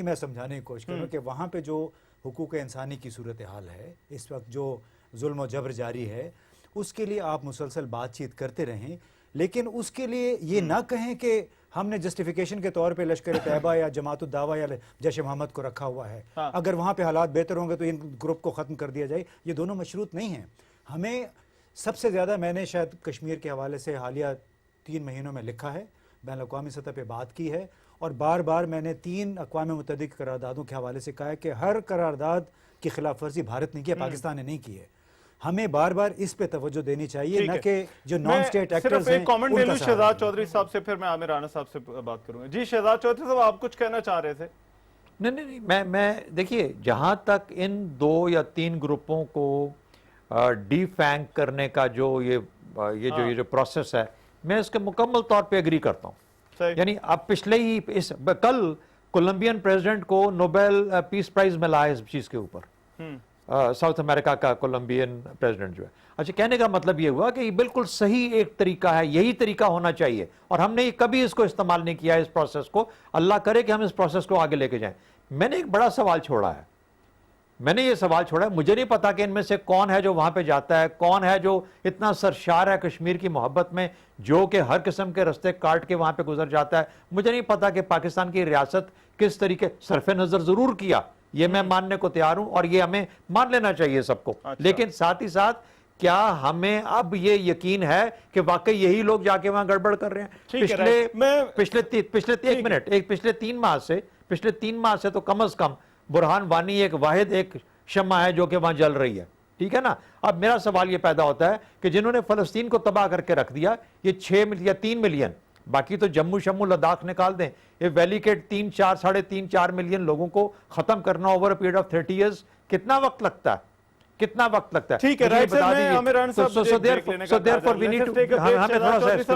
S3: मैं समझाने की कोशिश करूँ कि वहाँ पे जो हुकूक इंसानी की सूरत हाल है इस वक्त, जो जुल्म और जबर जारी है, उसके लिए आप मुसलसल बातचीत करते रहें, लेकिन उसके लिए ये ना कहें कि हमने जस्टिफिकेशन के तौर पे लश्कर तैयबा या जमात दावा या जैश मोहम्मद को रखा हुआ है।
S1: हाँ।
S3: अगर वहाँ पे हालात बेहतर होंगे तो इन ग्रुप को ख़त्म कर दिया जाए। ये दोनों मशरूत नहीं हैं। हमें सबसे ज़्यादा, मैंने शायद कश्मीर के हवाले से हालिया 3 महीनों में लिखा है, बैनुल-अक़वामी सतह पे बात की है, और बार बार मैंने 3 अक़वाम मुत्तहिदा करारदादों के हवाले से कहा है कि हर करारदाद की खिलाफ वर्जी भारत ने की है, पाकिस्तान ने नहीं की है। हमें बार बार इस पे तवज्जो देनी चाहिए, न कि जो नॉन स्टेट एक्टर्स हैं।
S1: एक कमेंट ले लूं शहजाद चौधरी साहब से, फिर मैं आमिर राना साहब से बात करूंगा। जी शहजाद चौधरी साहब, आप कुछ कहना चाह रहे थे?
S4: नहीं, मैं देखिए, जहां तक इन 2 या 3 ग्रुपों को डीफैंग करने का ये जो प्रोसेस है, मैं इसके मुकम्मल तौर पे एग्री करता हूं। यानी अब पिछले ही कल कोलंबियन प्रेसिडेंट को नोबेल पीस प्राइज मिला है इस चीज के ऊपर, साउथ अमेरिका का कोलंबियन प्रेसिडेंट जो है। अच्छा, कहने का मतलब ये हुआ कि ये बिल्कुल सही एक तरीका है, यही तरीका होना चाहिए, और हमने कभी इसको इस्तेमाल नहीं किया इस प्रोसेस को। अल्लाह करे कि हम इस प्रोसेस को आगे लेके जाएं। मैंने एक बड़ा सवाल छोड़ा है, मुझे नहीं पता कि इनमें से कौन है जो वहां पे जाता है, कौन है जो इतना सरशार है कश्मीर की मोहब्बत में, जो कि हर किस्म के रास्ते काट के वहां पे गुजर जाता है। मुझे नहीं पता कि पाकिस्तान की रियासत किस तरीके, सरफे नजर जरूर किया, ये मैं मानने को तैयार हूं, और ये हमें मान लेना चाहिए सबको।
S1: अच्छा।
S4: लेकिन साथ ही साथ क्या हमें अब ये यकीन है कि वाकई यही लोग जाके वहां गड़बड़ कर रहे हैं? पिछले 3 माह से तो कम से कम बुरहान वानी एक वाहिद एक शम्मा है जो कि वहां जल रही है, ठीक है ना। अब मेरा सवाल ये पैदा होता है कि जिन्होंने फलस्तीन को तबाह करके रख दिया, ये 6 मिलियन या 3 मिलियन, बाकी तो जम्मू शम्मू लद्दाख निकाल दें, ये वैली के 3-4 साढ़े 3-4 मिलियन लोगों को खत्म करना over a period of 30 years, कितना वक्त लगता है?
S1: ठीक है, राइट सर, मैं आमिर राना साहब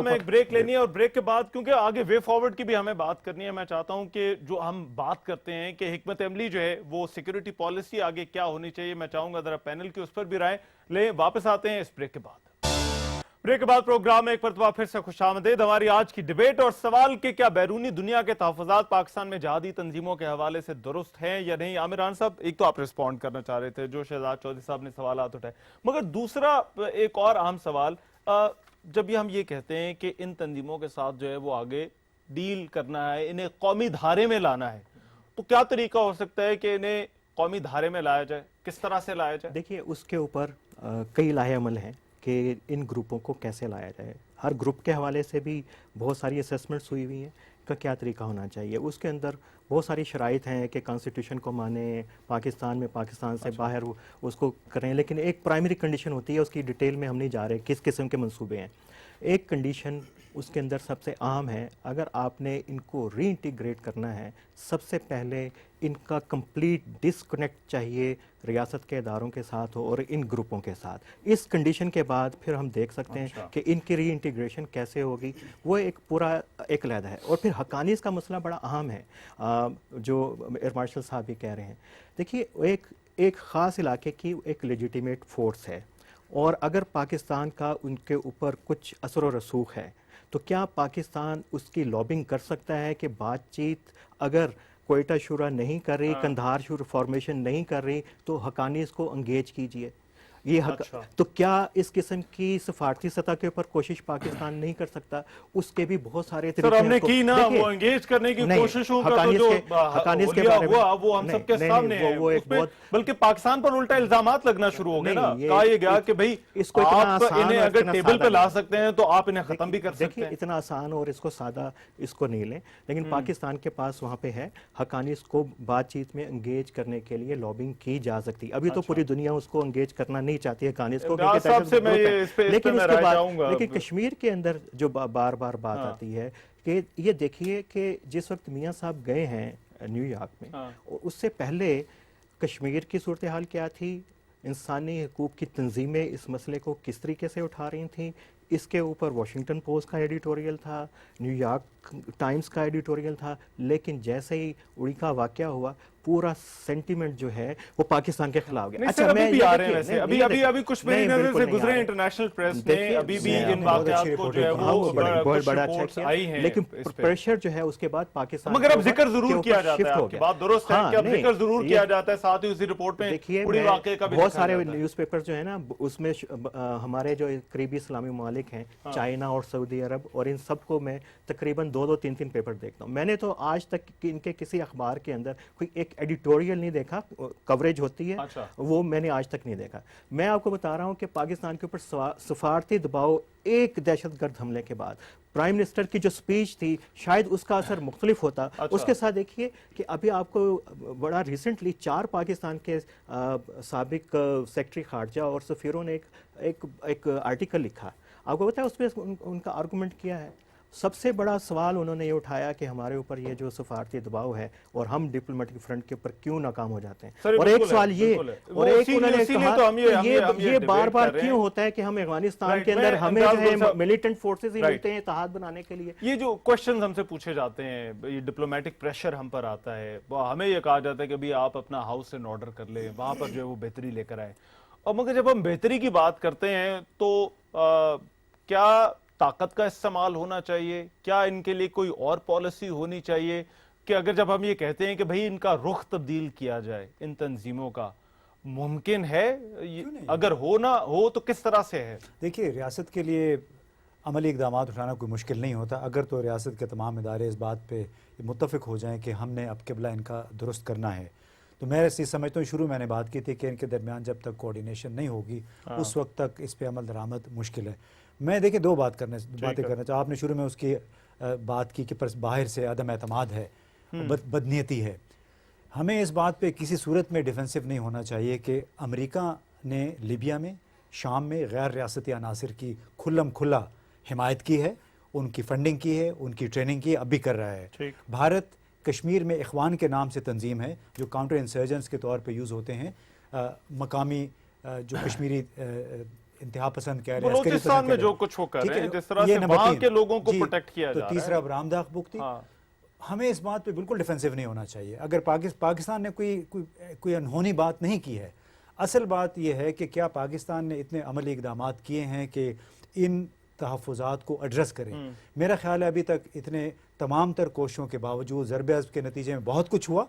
S1: एक ब्रेक लेनी है, और ब्रेक के बाद क्योंकि आगे वे फॉरवर्ड की भी हमें बात करनी है, मैं चाहता हूं कि जो हम बात करते हैं कि हिकमत अमली जो है वो सिक्योरिटी पॉलिसी आगे क्या होनी चाहिए, मैं चाहूंगा जरा पैनल की उस पर भी राय लें। वापस आते हैं इस ब्रेक के बाद। ब्रेक के बाद प्रोग्राम में एक मरतबा फिर से खुशामदीद। हमारी आज की डिबेट और सवाल के क्या बैरूनी दुनिया के तहफ़्फ़ुज़ात पाकिस्तान में जिहादी तंजीमों के हवाले से दुरुस्त हैं या नहीं? आमिर राना साहब, एक तो आप रिस्पॉन्ड करना चाह रहे थे जो शहजाद चौधरी साहब ने सवाल उठाए, मगर दूसरा एक और अहम सवाल, जब हम ये कहते हैं कि इन तंजीमों के साथ जो है वो आगे डील करना है, इन्हें कौमी धारे में लाना है, तो क्या तरीका हो सकता है कि इन्हें कौमी धारे में लाया जाए? किस तरह से लाया जाए?
S2: देखिए, उसके ऊपर कई लाहेअमल हैं कि इन ग्रुपों को कैसे लाया जाए। हर ग्रुप के हवाले से भी बहुत सारी असेसमेंट्स हुई हुई हैं का क्या तरीका होना चाहिए। उसके अंदर बहुत सारी शराइत हैं कि कॉन्स्टिट्यूशन को माने, पाकिस्तान से बाहर उसको करें, लेकिन एक प्राइमरी कंडीशन होती है, उसकी डिटेल में हम नहीं जा रहे किस किस्म के मंसूबे हैं। एक कंडीशन उसके अंदर सबसे आम है, अगर आपने इनको रीइंटीग्रेट करना है, सबसे पहले इनका कंप्लीट डिस्कनेक्ट चाहिए रियासत के इदारों के साथ हो और इन ग्रुपों के साथ। इस कंडीशन के बाद फिर हम देख सकते हैं कि इनकी रीइंटीग्रेशन कैसे होगी, वो एक पूरा एक अलहदा है। और फिर हकानीस का मसला बड़ा अहम है, जो एयर मार्शल साहब भी कह रहे हैं। देखिए, एक ख़ास इलाके की एक लेजिटिमेट फोर्स है, और अगर पाकिस्तान का उनके ऊपर कुछ असर व रसूख है, तो क्या पाकिस्तान उसकी लॉबिंग कर सकता है कि बातचीत अगर कोयटा शुरा नहीं कर रही, कंधार शुरा फॉर्मेशन नहीं कर रही, तो हकानी इसको एंगेज कीजिए। ये हक।
S1: अच्छा।
S2: तो क्या इस किस्म की सफारती सतह के ऊपर कोशिश पाकिस्तान नहीं कर सकता? उसके भी बहुत सारे
S1: सर
S2: तरीके हैं
S1: हमने
S2: उसको-
S1: की ना
S2: देखिए,
S1: वो एंगेज करने की
S2: नहीं,
S1: कोशिशों का तो
S2: हकानियत
S1: जो
S2: हकानियत के
S1: हुलिया
S2: बारे में
S1: हुआ वो हम
S2: नहीं,
S1: सबके
S2: नहीं,
S1: सामने
S2: नहीं,
S1: है।
S2: वो एक
S1: उसमें
S2: बहुत
S1: बल्कि पाकिस्तान पर उल्टा इल्जामात लगना शुरू हो गए ना।
S2: नहीं,
S1: कहा ये गया कि भाई
S2: इसको इतना
S1: आप
S2: आसान
S1: इन्हें
S2: और
S1: अगर
S2: इतना
S1: टेबल
S2: सादा
S1: पे ला
S2: नहीं।
S1: सकते हैं तो आप इन्हें खत्म भी कर सकते
S2: देखिए
S1: हैं।
S2: इतना आसान और इसको सादा इसको नहीं लें, लेकिन पाकिस्तान के पास वहाँ पे है हकानियत को बातचीत में एंगेज करने के लिए लॉबिंग की जा सकती है। अभी तो पूरी दुनिया उसको एंगेज करना नहीं चाहती है हकानियत को,
S1: इमरान
S2: क्योंकि
S1: साहब से मैं
S2: दहशतगर्द
S1: ये
S2: है।
S1: इस पे
S2: लेकिन
S1: मैं
S2: उसके
S1: राय
S2: बाद
S1: चाहूंगा।
S2: लेकिन कश्मीर के अंदर जो बार बार बात
S1: हाँ।
S2: आती है कि ये देखिए कि जिस वक्त मियाँ साहब गए हैं न्यूयॉर्क में,
S1: हाँ।
S2: और उससे पहले कश्मीर की सूरत हाल क्या थी, इंसानी हकूक़ की तंजीमें इस मसले को किस तरीके से उठा रही थी, इसके ऊपर वॉशिंगटन पोस्ट का एडिटोरियल था, न्यूयॉर्क टाइम्स का एडिटोरियल था। लेकिन जैसे ही उड़ी का वाक़या हुआ, पूरा सेंटीमेंट जो है वो पाकिस्तान के खिलाफ गया।
S1: नहीं सर, अभी भी
S2: ये
S1: आ रहे हैं
S2: देखिए,
S1: वैसे
S2: नहीं,
S1: अभी
S2: ये
S1: अभी
S2: देखिए,
S1: अभी कुछ
S2: नहीं,
S1: मेरी नजर
S2: बिल्कुल
S1: से
S2: नहीं आ
S1: गुजरे
S2: रहे।
S1: इंटरनेशनल प्रेस ने
S2: देखिए,
S1: अभी भी
S2: मैं
S1: इन
S2: बहुत
S1: वाकयात
S3: अच्छी
S1: को जो है
S3: रिपोर्टिंग
S1: वो
S3: की।
S2: बहुत
S1: कुछ
S2: बड़ा
S1: रिपोर्ट्स
S2: अच्छा
S1: आई
S2: किया,
S1: हैं
S2: लेकिन
S1: इस पे।
S2: प्रेशर जो है उसके बाद पाकिस्तान
S1: मगर
S2: के
S1: अब जिक्र
S2: ऊपर- के
S1: जरूर
S2: ऊपर
S1: किया जाता
S2: शिफ्ट
S1: है,
S2: हो
S1: आपकी
S2: गया।
S1: बात दुरुस्त है
S2: हाँ,
S1: कि अब
S2: नहीं,
S1: जिक्र जरूर
S2: ये-
S1: किया जाता है, साथ ही उसी रिपोर्ट में
S2: देखिए,
S1: उड़ी
S2: मैं
S1: वाकये का भी
S2: बहुत
S1: लिखा
S2: सारे
S1: जाता है।
S2: न्यूज़पेपर जो है ना उसमें हमारे जो करीबी इस्लामी ममालिक हैं, चाइना और सऊदी अरब, और इन सबको मैं तकरीबन 2-2, 3-3 पेपर देखता हूँ। मैंने तो आज तक इनके किसी अखबार के अंदर कोई एक एडिटोरियल नहीं देखा, कवरेज होती है
S1: अच्छा।
S2: वो मैंने आज तक नहीं देखा। मैं आपको बता रहा हूँ कि पाकिस्तान के ऊपर सफारती दबाव एक दहशतगर्द हमले के बाद, प्राइम मिनिस्टर की जो स्पीच थी शायद उसका असर मुख्तलिफ होता।
S1: अच्छा।
S2: उसके साथ देखिए कि अभी आपको बड़ा रिसेंटली 4 पाकिस्तान के साबिक सेक्रेटरी खारजा और सफ़ीरों ने एक आर्टिकल लिखा। आपको पता है उसमें उनका आर्गूमेंट किया है। सबसे बड़ा सवाल उन्होंने ये उठाया कि हमारे ऊपर ये जो सफारती दबाव है और हम डिप्लोमेटिक फ्रंट के ऊपर क्यों नाकाम हो जाते
S1: सर,
S2: हैं। और
S1: बिल्कुल
S2: एक सवाल
S1: है,
S2: ये,
S1: बिल्कुल है।
S2: और
S1: वो
S2: एक
S1: इसीलिए-
S2: उन्होंने
S1: इसीलिए
S2: कहा
S1: तो हम ये
S2: ये
S1: डिबेट
S2: बार बार
S1: कर रहे हैं।
S2: क्यों होता है कि हम अफगानिस्तान
S1: राइट,
S2: के अंदर
S1: मैं
S2: हमें जो
S1: इमरान
S2: है
S1: साहब-
S2: मिलिटेंट फोर्सेस ही
S1: राइट।
S2: मिलते हैं इत्तेहाद बनाने के लिए।
S1: ये जो क्वेश्चन हमसे पूछे जाते हैं, ये डिप्लोमेटिक प्रेशर हम पर आता है, वो हमें ये कहा जाता है कि भाई आप अपना हाउस एंड ऑर्डर कर ले, वहां पर जो है वो बेहतरी लेकर आए। और मगर जब हम बेहतरी की बात करते हैं तो क्या ताकत का इस्तेमाल होना चाहिए? क्या इनके लिए कोई और पॉलिसी होनी चाहिए कि अगर जब हम ये कहते हैं कि भाई इनका रुख तब्दील किया जाए, इन तंजीमों का मुमकिन है? अगर हो ना हो तो किस तरह से है?
S3: देखिए, रियासत के लिए अमली इकदाम उठाना कोई मुश्किल नहीं होता अगर तो रियासत के तमाम इदारे इस बात पे मुत्तफिक हो जाएं कि हमने अब किबला इनका दुरुस्त करना है। तो मैं ऐसी समझता हूँ, शुरू मैंने बात की थी कि इनके दरमियान जब तक कोऑर्डिनेशन नहीं होगी उस वक्त तक इस पे अमल दरामद मुश्किल है। मैं देखिए दो बातें करना चाहूँ। आपने शुरू में उसकी बात की कि बाहर से अदम एतमाद है, बदनीयती है। हमें इस बात पे किसी सूरत में डिफेंसिव नहीं होना चाहिए कि अमेरिका ने लिबिया में, शाम में गैर रियासती अनासर की खुल्लम खुल्ला हिमायत की है, उनकी फंडिंग की है, उनकी ट्रेनिंग की है, अब भी कर रहा है। भारत कश्मीर में इखवान के नाम से तंजीम है जो काउंटर इंसर्जेंट्स के तौर पे यूज़ होते हैं। मकामी जो कश्मीरी इंतहा पसंद कह रहे हैं,
S1: बलूचिस्तान में जो कुछ वो कर रहे हैं, जिस तरह से वहां के लोगों को प्रोटेक्ट किया जा रहा है।
S3: तो तीसरा बरामदाख बुख्ती। हमें इस बात पे बिल्कुल डिफेंसिव नहीं होना चाहिए। अगर पाकिस्तान ने कोई अनहोनी बात नहीं की है, असल बात यह है कि क्या पाकिस्तान ने इतने अमली इकदाम किए हैं कि इन तहफ़्फ़ुज़ात को एड्रेस करें। मेरा ख्याल है अभी तक इतने तमाम तर कोशिशों के बावजूद ज़रबे अज़्ब के नतीजे में बहुत कुछ हुआ,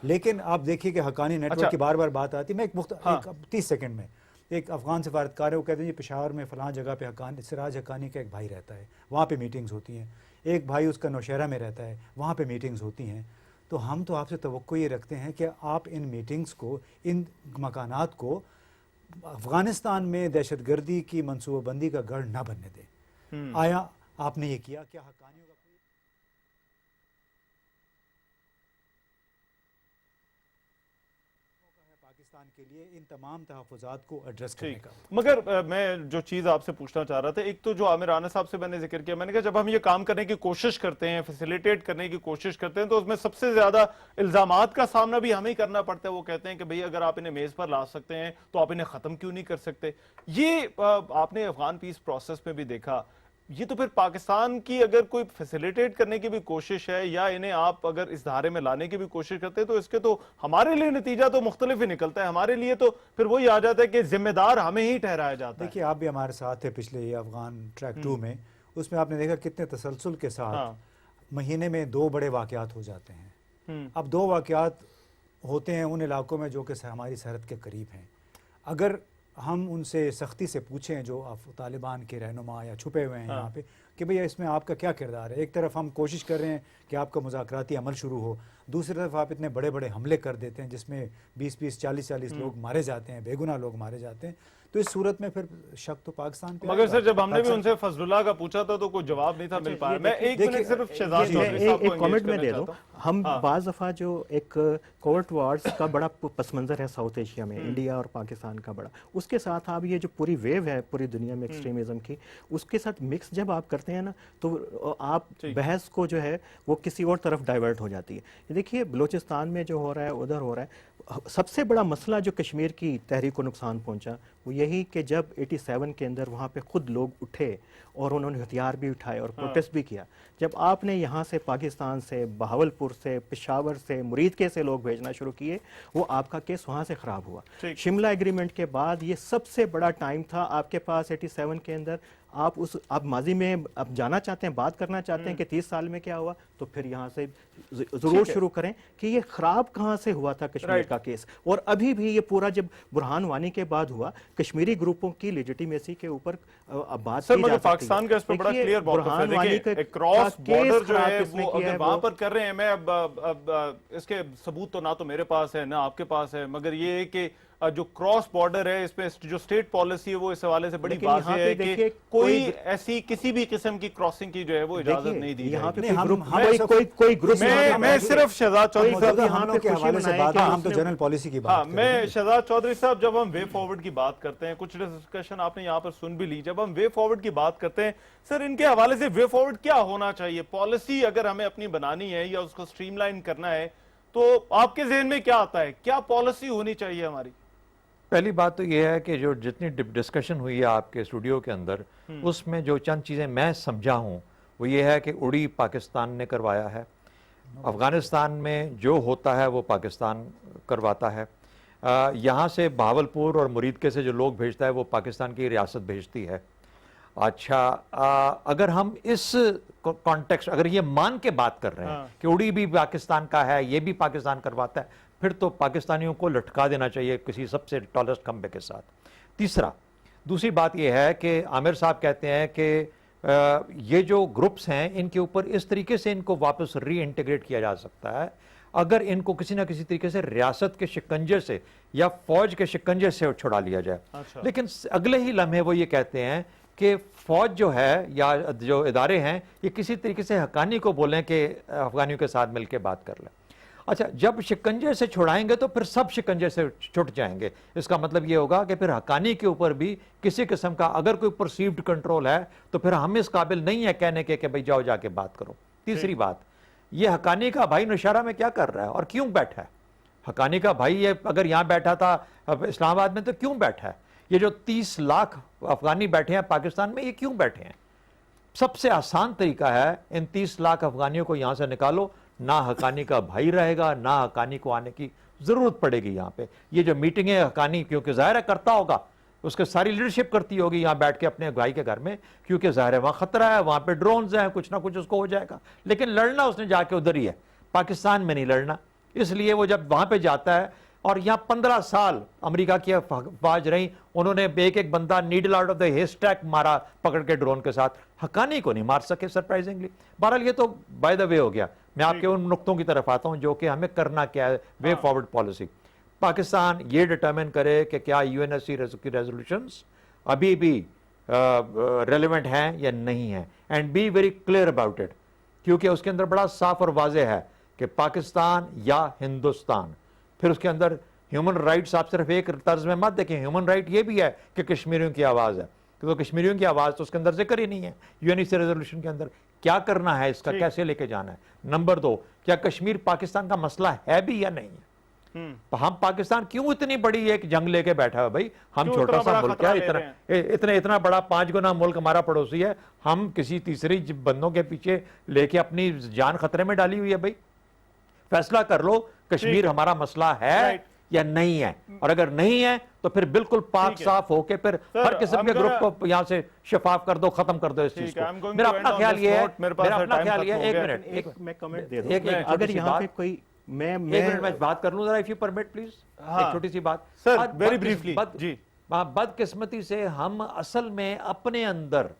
S3: लेकिन आप देखिए कि हक़ानी नेटवर्क की बार बार बात आती है। मैं एक 30 सेकंड में एक अफ़गान सफारतकार है, वो कहते हैं जी पेशावर में फ़लाँ जगह पे सिराज हक़ानी का एक भाई रहता है, वहाँ पे मीटिंग्स होती हैं। एक भाई उसका नौशहरा में रहता है, वहाँ पे मीटिंग्स होती हैं। तो हम तो आपसे तवक्को ये रखते हैं कि आप इन मीटिंग्स को, इन मकानात को अफ़गानिस्तान में दहशतगर्दी की मनसूबाबंदी का गढ़ ना बनने दें। आया आपने ये किया? क्या हक़ानियों का पाकिस्तान के लिए इन तमाम तहफ़्फ़ुज़ात को एड्रेस करने का?
S1: मगर मैं जो चीज़ आपसे पूछना चाह रहा था, एक तो जो आमिर राना साहब से मैंने जिक्र किया, मैंने कहा जब हम ये काम करने की कोशिश करते हैं, फैसिलिटेट करने की कोशिश करते हैं, तो उसमें सबसे ज़्यादा इल्ज़ामात का सामना भी हमें ही करना पड़ता है। वो कहते हैं कि भाई अगर आप इन्हें मेज़ पर ला सकते हैं तो आप इन्हें ख़त्म क्यों नहीं कर सकते? ये आपने अफगान पीस प्रोसेस में भी देखा। ये तो फिर पाकिस्तान की अगर कोई फैसिलिटेट करने की भी कोशिश है या इन्हें आप अगर इस धारे में लाने की भी कोशिश करते हैं तो इसके तो हमारे लिए नतीजा तो मुख्तलिफ ही निकलता है। हमारे लिए तो फिर वही आ जाता है कि जिम्मेदार हमें ही ठहराया जाता है।
S3: देखिए, आप भी हमारे साथ थे पिछले अफगान ट्रैक 2 में, उसमें आपने देखा कितने तसलसल के साथ महीने में 2 बड़े वाक़यात हो जाते हैं। अब 2 वाक़यात होते हैं उन इलाकों में जो कि हमारी सरहद के करीब हैं। अगर हम उनसे सख्ती से पूछें जो तालिबान के रहनुमा या छुपे हुए हैं यहाँ पे कि भैया इसमें आपका क्या किरदार है। एक तरफ हम कोशिश कर रहे हैं कि आपका मुज़ाकराती अमल शुरू हो, दूसरी तरफ आप इतने बड़े बड़े हमले कर देते हैं जिसमें 20-20, 40-40 लोग मारे जाते हैं, बेगुनाह लोग मारे जाते हैं। तो इस सूरत में फिर शक तो पाकिस्तान पे
S1: मगर
S3: आएगा।
S1: सर जब हमने भी
S3: पाकिस्तान-
S1: उनसे फजलुल्लाह का पूछा था तो कोई जवाब नहीं था मिल पाया। मैं एक
S3: देखिए,
S1: मिनट सिर्फ शहजाद
S3: ये-
S1: चौधरी साहब को
S2: एक
S1: engage
S2: कमेंट में
S1: करना
S2: दे
S1: चाहता
S2: दो।
S1: हूं।
S2: हम बाज़ दफ़ा जो एक कोवर्ट वार्स का बड़ा पस मंज़र है साउथ एशिया में, इंडिया और पाकिस्तान का बड़ा, उसके साथ आप ये जो पूरी वेव है पूरी दुनिया में एक्सट्रीमिज़म की, उसके साथ मिक्स जब आप करते हैं ना तो आप बहस को जो है वो किसी और तरफ डाइवर्ट हो जाती है। ये देखिए बलूचिस्तान में जो हो रहा है उधर हो रहा है। सबसे बड़ा मसला जो कश्मीर की तहरीक को नुकसान पहुंचा वो यही कि जब 87 के अंदर वहाँ पे खुद लोग उठे और उन्होंने हथियार भी उठाए और प्रोटेस्ट भी किया। जब आपने यहाँ से पाकिस्तान से, बहावलपुर से, पेशावर से, मुरीदके से लोग भेजना शुरू किए, वो आपका केस वहाँ से ख़राब हुआ। शिमला एग्रीमेंट के बाद ये सबसे बड़ा टाइम था आपके पास 87 के अंदर। आप माजी में अब जाना चाहते हैं, बात करना चाहते हैं कि 30 साल में क्या हुआ, तो फिर यहाँ से जरूर शुरू करें कि ये खराब कहाँ से हुआ था कश्मीर का केस। और अभी भी ये पूरा जब बुरहान वानी के बाद हुआ, कश्मीरी ग्रुपों की लेजिटिमेसी के ऊपर बात
S1: सर
S2: की
S1: मगर
S2: जा सकती
S1: पाकिस्तान का इस पर बड़ा
S2: देखिए,
S1: क्लियर मौक़िफ़ है।
S2: बुरहान वानी
S1: देखिए
S2: का
S1: क्रॉस
S2: केस
S1: बॉर्डर जो
S2: खराब
S1: है
S2: किसने
S1: वो
S2: किया
S1: अगर
S2: है
S1: वहां
S2: वो-
S1: पर कर रहे हैं, मैं अब इसके सबूत तो ना तो मेरे पास है ना आपके पास है, मगर ये है कि जो क्रॉस बॉर्डर है इसमें जो स्टेट पॉलिसी है वो इस हवाले से बड़ी
S2: लेकिन
S1: बात
S2: यहाँ
S1: है
S2: पे
S1: कि
S2: देखिए
S1: कोई ऐसी किसी भी किस्म की क्रॉसिंग की जो है वो इजाजत
S2: देखिए,
S1: नहीं दी
S2: यहाँ पे
S1: जाएगी।
S3: नहीं,
S2: कोई
S3: हम-
S2: ग्रुप
S3: हम
S2: कोई
S3: सब-
S2: कोई कोई ग्रुप
S1: मैं सिर्फ शहजाद चौधरी साहब
S3: मौजूदा
S2: यहाँ
S3: हमलों
S2: पे
S3: के
S2: खुशी
S3: हवाले से
S2: मनाएं
S3: बात
S2: कि
S3: है, हम तो
S2: उसने-
S3: जनरल पॉलिसी की
S1: हाँ,
S3: बात कर रहे
S1: मैं
S3: हैं।
S1: शहजाद चौधरी साहब जब हम वे फॉरवर्ड की बात करते हैं, कुछ डिस्कशन आपने यहाँ पर सुन भी ली, जब हम वे फॉरवर्ड की बात करते हैं सर इनके हवाले से वे फॉरवर्ड क्या होना चाहिए, पॉलिसी अगर हमें अपनी बनानी है या उसको स्ट्रीमलाइन करना है तो आपके जहन में क्या आता है, क्या पॉलिसी होनी चाहिए हमारी?
S4: पहली बात तो ये है कि जो जितनी डिस्कशन हुई है आपके स्टूडियो के अंदर, उसमें जो चंद चीज़ें मैं समझा हूँ वो ये है कि उड़ी पाकिस्तान ने करवाया है, अफ़गानिस्तान में जो होता है वो पाकिस्तान करवाता है, यहाँ से बहावलपुर और मुरीदके से जो लोग भेजता है वो पाकिस्तान की रियासत भेजती है। अच्छा, अगर हम इस कॉन्टेक्स्ट, अगर ये मान के बात कर रहे हैं कि उड़ी भी पाकिस्तान का है, ये भी पाकिस्तान करवाता है, फिर तो पाकिस्तानियों को लटका देना चाहिए किसी सबसे टॉलेस्ट खंबे के साथ। दूसरी बात यह है कि आमिर साहब कहते हैं कि ये जो ग्रुप्स हैं इनके ऊपर इस तरीके से इनको वापस री इंटीग्रेट किया जा सकता है अगर इनको किसी ना किसी तरीके से रियासत के शिकंजे से या फौज के शिकंजे से छुड़ा लिया जाए। लेकिन अगले ही लम्हे वो ये कहते हैं कि फौज जो है या जो इदारे हैं ये किसी तरीके से हक्कानी को बोलें कि अफगानियों के साथ मिलकर बात कर लें। अच्छा, जब शिकंजे से छुड़ाएंगे तो फिर सब शिकंजे से छुट जाएंगे। इसका मतलब ये होगा कि फिर हक्कानी के ऊपर भी किसी किस्म का अगर कोई परसीव्ड कंट्रोल है तो फिर हम इस काबिल नहीं है कहने के भाई जाओ जाके बात करो। तीसरी बात, ये हक्कानी का भाई नौशहरा में क्या कर रहा है और क्यों बैठा है? हक्कानी का भाई ये अगर यहाँ बैठा था इस्लामाबाद में तो क्यों बैठा है? ये जो 30 लाख अफगानी बैठे हैं पाकिस्तान में, ये क्यों बैठे हैं? सबसे आसान तरीका है इन 30 लाख अफगानियों को यहाँ से निकालो, ना हक्कानी का भाई रहेगा, ना हक्कानी को आने की जरूरत पड़ेगी यहाँ पे। ये जो मीटिंग है हक्कानी क्योंकि जाहिर है करता होगा, उसके सारी लीडरशिप करती होगी यहाँ बैठ के अपने भाई के घर में, क्योंकि जाहिर है वहाँ खतरा है, वहाँ पे ड्रोन्स हैं, कुछ ना कुछ उसको हो जाएगा। लेकिन लड़ना उसने जाके उधर ही है, पाकिस्तान में नहीं लड़ना। इसलिए वो जब वहाँ पे जाता है, और यहाँ 15 साल अमेरिका की फौज रही, उन्होंने एक एक बंदा नीडल आउट ऑफ द हेस्टैक मारा पकड़ के ड्रोन के साथ, हक्कानी को नहीं मार सके सरप्राइजिंगली। बहरहाल ये तो बाय द वे हो गया। मैं आपके उन नुक्तों की तरफ आता हूं जो कि हमें करना क्या है, वे फॉरवर्ड पॉलिसी। पाकिस्तान ये डिटरमिन करे कि क्या यूएनएससी की रेजोल्यूशंस अभी भी रेलिवेंट हैं या नहीं है, and be very clear about it, क्योंकि उसके अंदर बड़ा साफ और वाजे है कि पाकिस्तान या हिंदुस्तान। फिर उसके अंदर ह्यूमन राइट्स आप सिर्फ एक तर्ज में मत देखें, ह्यूमन राइट ये भी है कि कश्मीरियों की आवाज़ है, तो कश्मीरियों की आवाज़ तो उसके अंदर जिक्र ही नहीं है यूएनएससी रेजोल्यूशन के अंदर। क्या करना है, इसका कैसे लेके जाना है। नंबर 2, क्या कश्मीर पाकिस्तान का मसला है भी या नहीं है? हम पाकिस्तान क्यों इतनी बड़ी एक जंग लेके बैठा है भाई? हम छोटा सा मुल्क है, इतना बड़ा 5 गुना मुल्क हमारा पड़ोसी है, हम किसी तीसरी बंदों के पीछे लेके अपनी जान खतरे में डाली हुई है भाई। फैसला कर लो कश्मीर हमारा मसला है या नहीं है, और अगर नहीं है तो फिर बिल्कुल पाक साफ होके फिर हर किस्म के ग्रुप को यहां से शफाफ कर दो, खत्म कर दो इस चीज को। मेरा अपना ख्याल ये है, मेरा अपना ख्याल ये है, एक मिनट
S2: मैं कमेंट दे दूं, अगर यहाँ पे कोई मैं
S4: एक मिनट में बात कर लूं जरा, इफ यू परमिट प्लीज। एक छोटी सी बात
S1: सर, वेरी ब्रीफली जी।
S4: बदकिस्मती से हम असल में अपने अंदर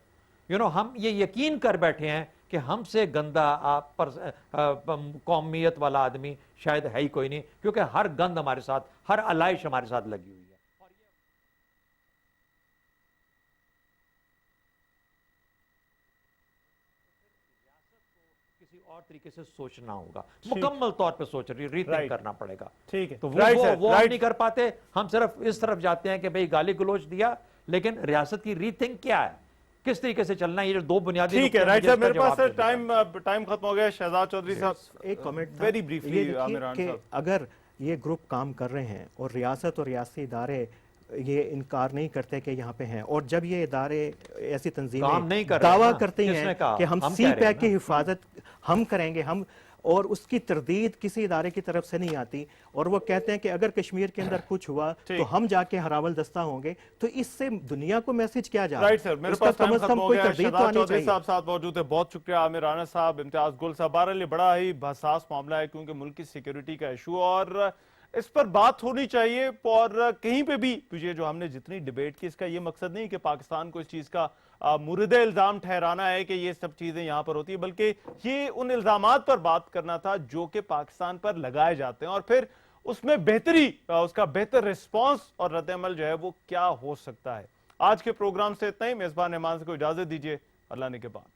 S4: हम ये यकीन कर बैठे हैं कि हमसे गंदा आप पर कौमियत वाला आदमी शायद है ही कोई नहीं, क्योंकि हर गंद हमारे साथ, हर अलाइश हमारे साथ लगी हुई है। किसी और तरीके से सोचना होगा, मुकम्मल तौर पे सोच रही रीथिंक
S1: Right.
S4: करना पड़ेगा।
S1: ठीक है,
S4: तो
S1: Right,
S4: वो
S1: sir,
S4: हम
S1: right.
S4: नहीं कर पाते। हम सिर्फ इस तरफ जाते हैं कि भाई गाली गलोच दिया, लेकिन रियासत की रीथिंक क्या है, किस तरीके से चलना है, ये जो दो बुनियादी
S1: ठीक है।
S4: नुकते हैं,
S1: राइट
S4: मुझे
S1: सर, मेरे
S4: इसका
S1: पास
S4: जवाब
S1: टाइम टाइम खत्म हो गया। शहजाद चौधरी साहब,
S2: एक कमेंट था।
S1: वेरी
S2: ये
S1: ब्रीफली
S2: देखिए
S1: आमिरान
S2: कि
S1: साहब।
S2: अगर ये ग्रुप काम कर रहे हैं और रियासत और रियासी इदारे ये इनकार नहीं करते कि यहाँ पे हैं, और जब ये इदारे ऐसी
S4: काम
S2: तंजीमें
S4: नहीं कर रहे
S2: दावा
S4: ना,
S2: करती
S4: किसने
S2: हैं
S4: कहा?
S2: कि हम
S4: हम
S2: सी
S4: कह रहे हैं
S2: पैक की
S4: ना।
S2: हिफाजत हम करेंगे, हम, और उसकी तरदीद किसी इदारे की तरफ से नहीं आती, और वो कहते हैं कि अगर कश्मीर के अंदर कुछ हुआ तो हम जाके हरावल दस्ता होंगे, तो इससे दुनिया को मैसेज क्या जा रहा है?
S1: राइट सर, मेरे
S2: उसका
S1: पास
S2: कम
S1: टाइम
S2: से
S1: खत्म
S2: कम
S1: हो
S2: कोई
S1: गया है।
S2: तरदीद तो
S1: शहजाद
S2: आनी
S1: चौधरी
S2: चाहिए।
S1: साहब साथ मौजूद है, बहुत शुक्रिया। आमिर राना साहब, इम्तियाज गुल साहब, बहरहाल ये बड़ा ही हसास मामला है क्योंकि मुल्क की सिक्योरिटी का इशू, और इस पर बात होनी चाहिए। और कहीं पे भी ये जो हमने जितनी डिबेट की, इसका ये मकसद नहीं कि पाकिस्तान को इस चीज का मुर्द इल्जाम ठहराना है कि ये सब चीजें यहां पर होती है, बल्कि ये उन इल्जामात पर बात करना था जो कि पाकिस्तान पर लगाए जाते हैं, और फिर उसमें बेहतरी, उसका बेहतर रिस्पॉन्स और रद्द-ए-अमल जो है वो क्या हो सकता है। आज के प्रोग्राम से इतना ही। मेजबान रहमान को इजाजत दीजिए, अल्लाह ने के बाद।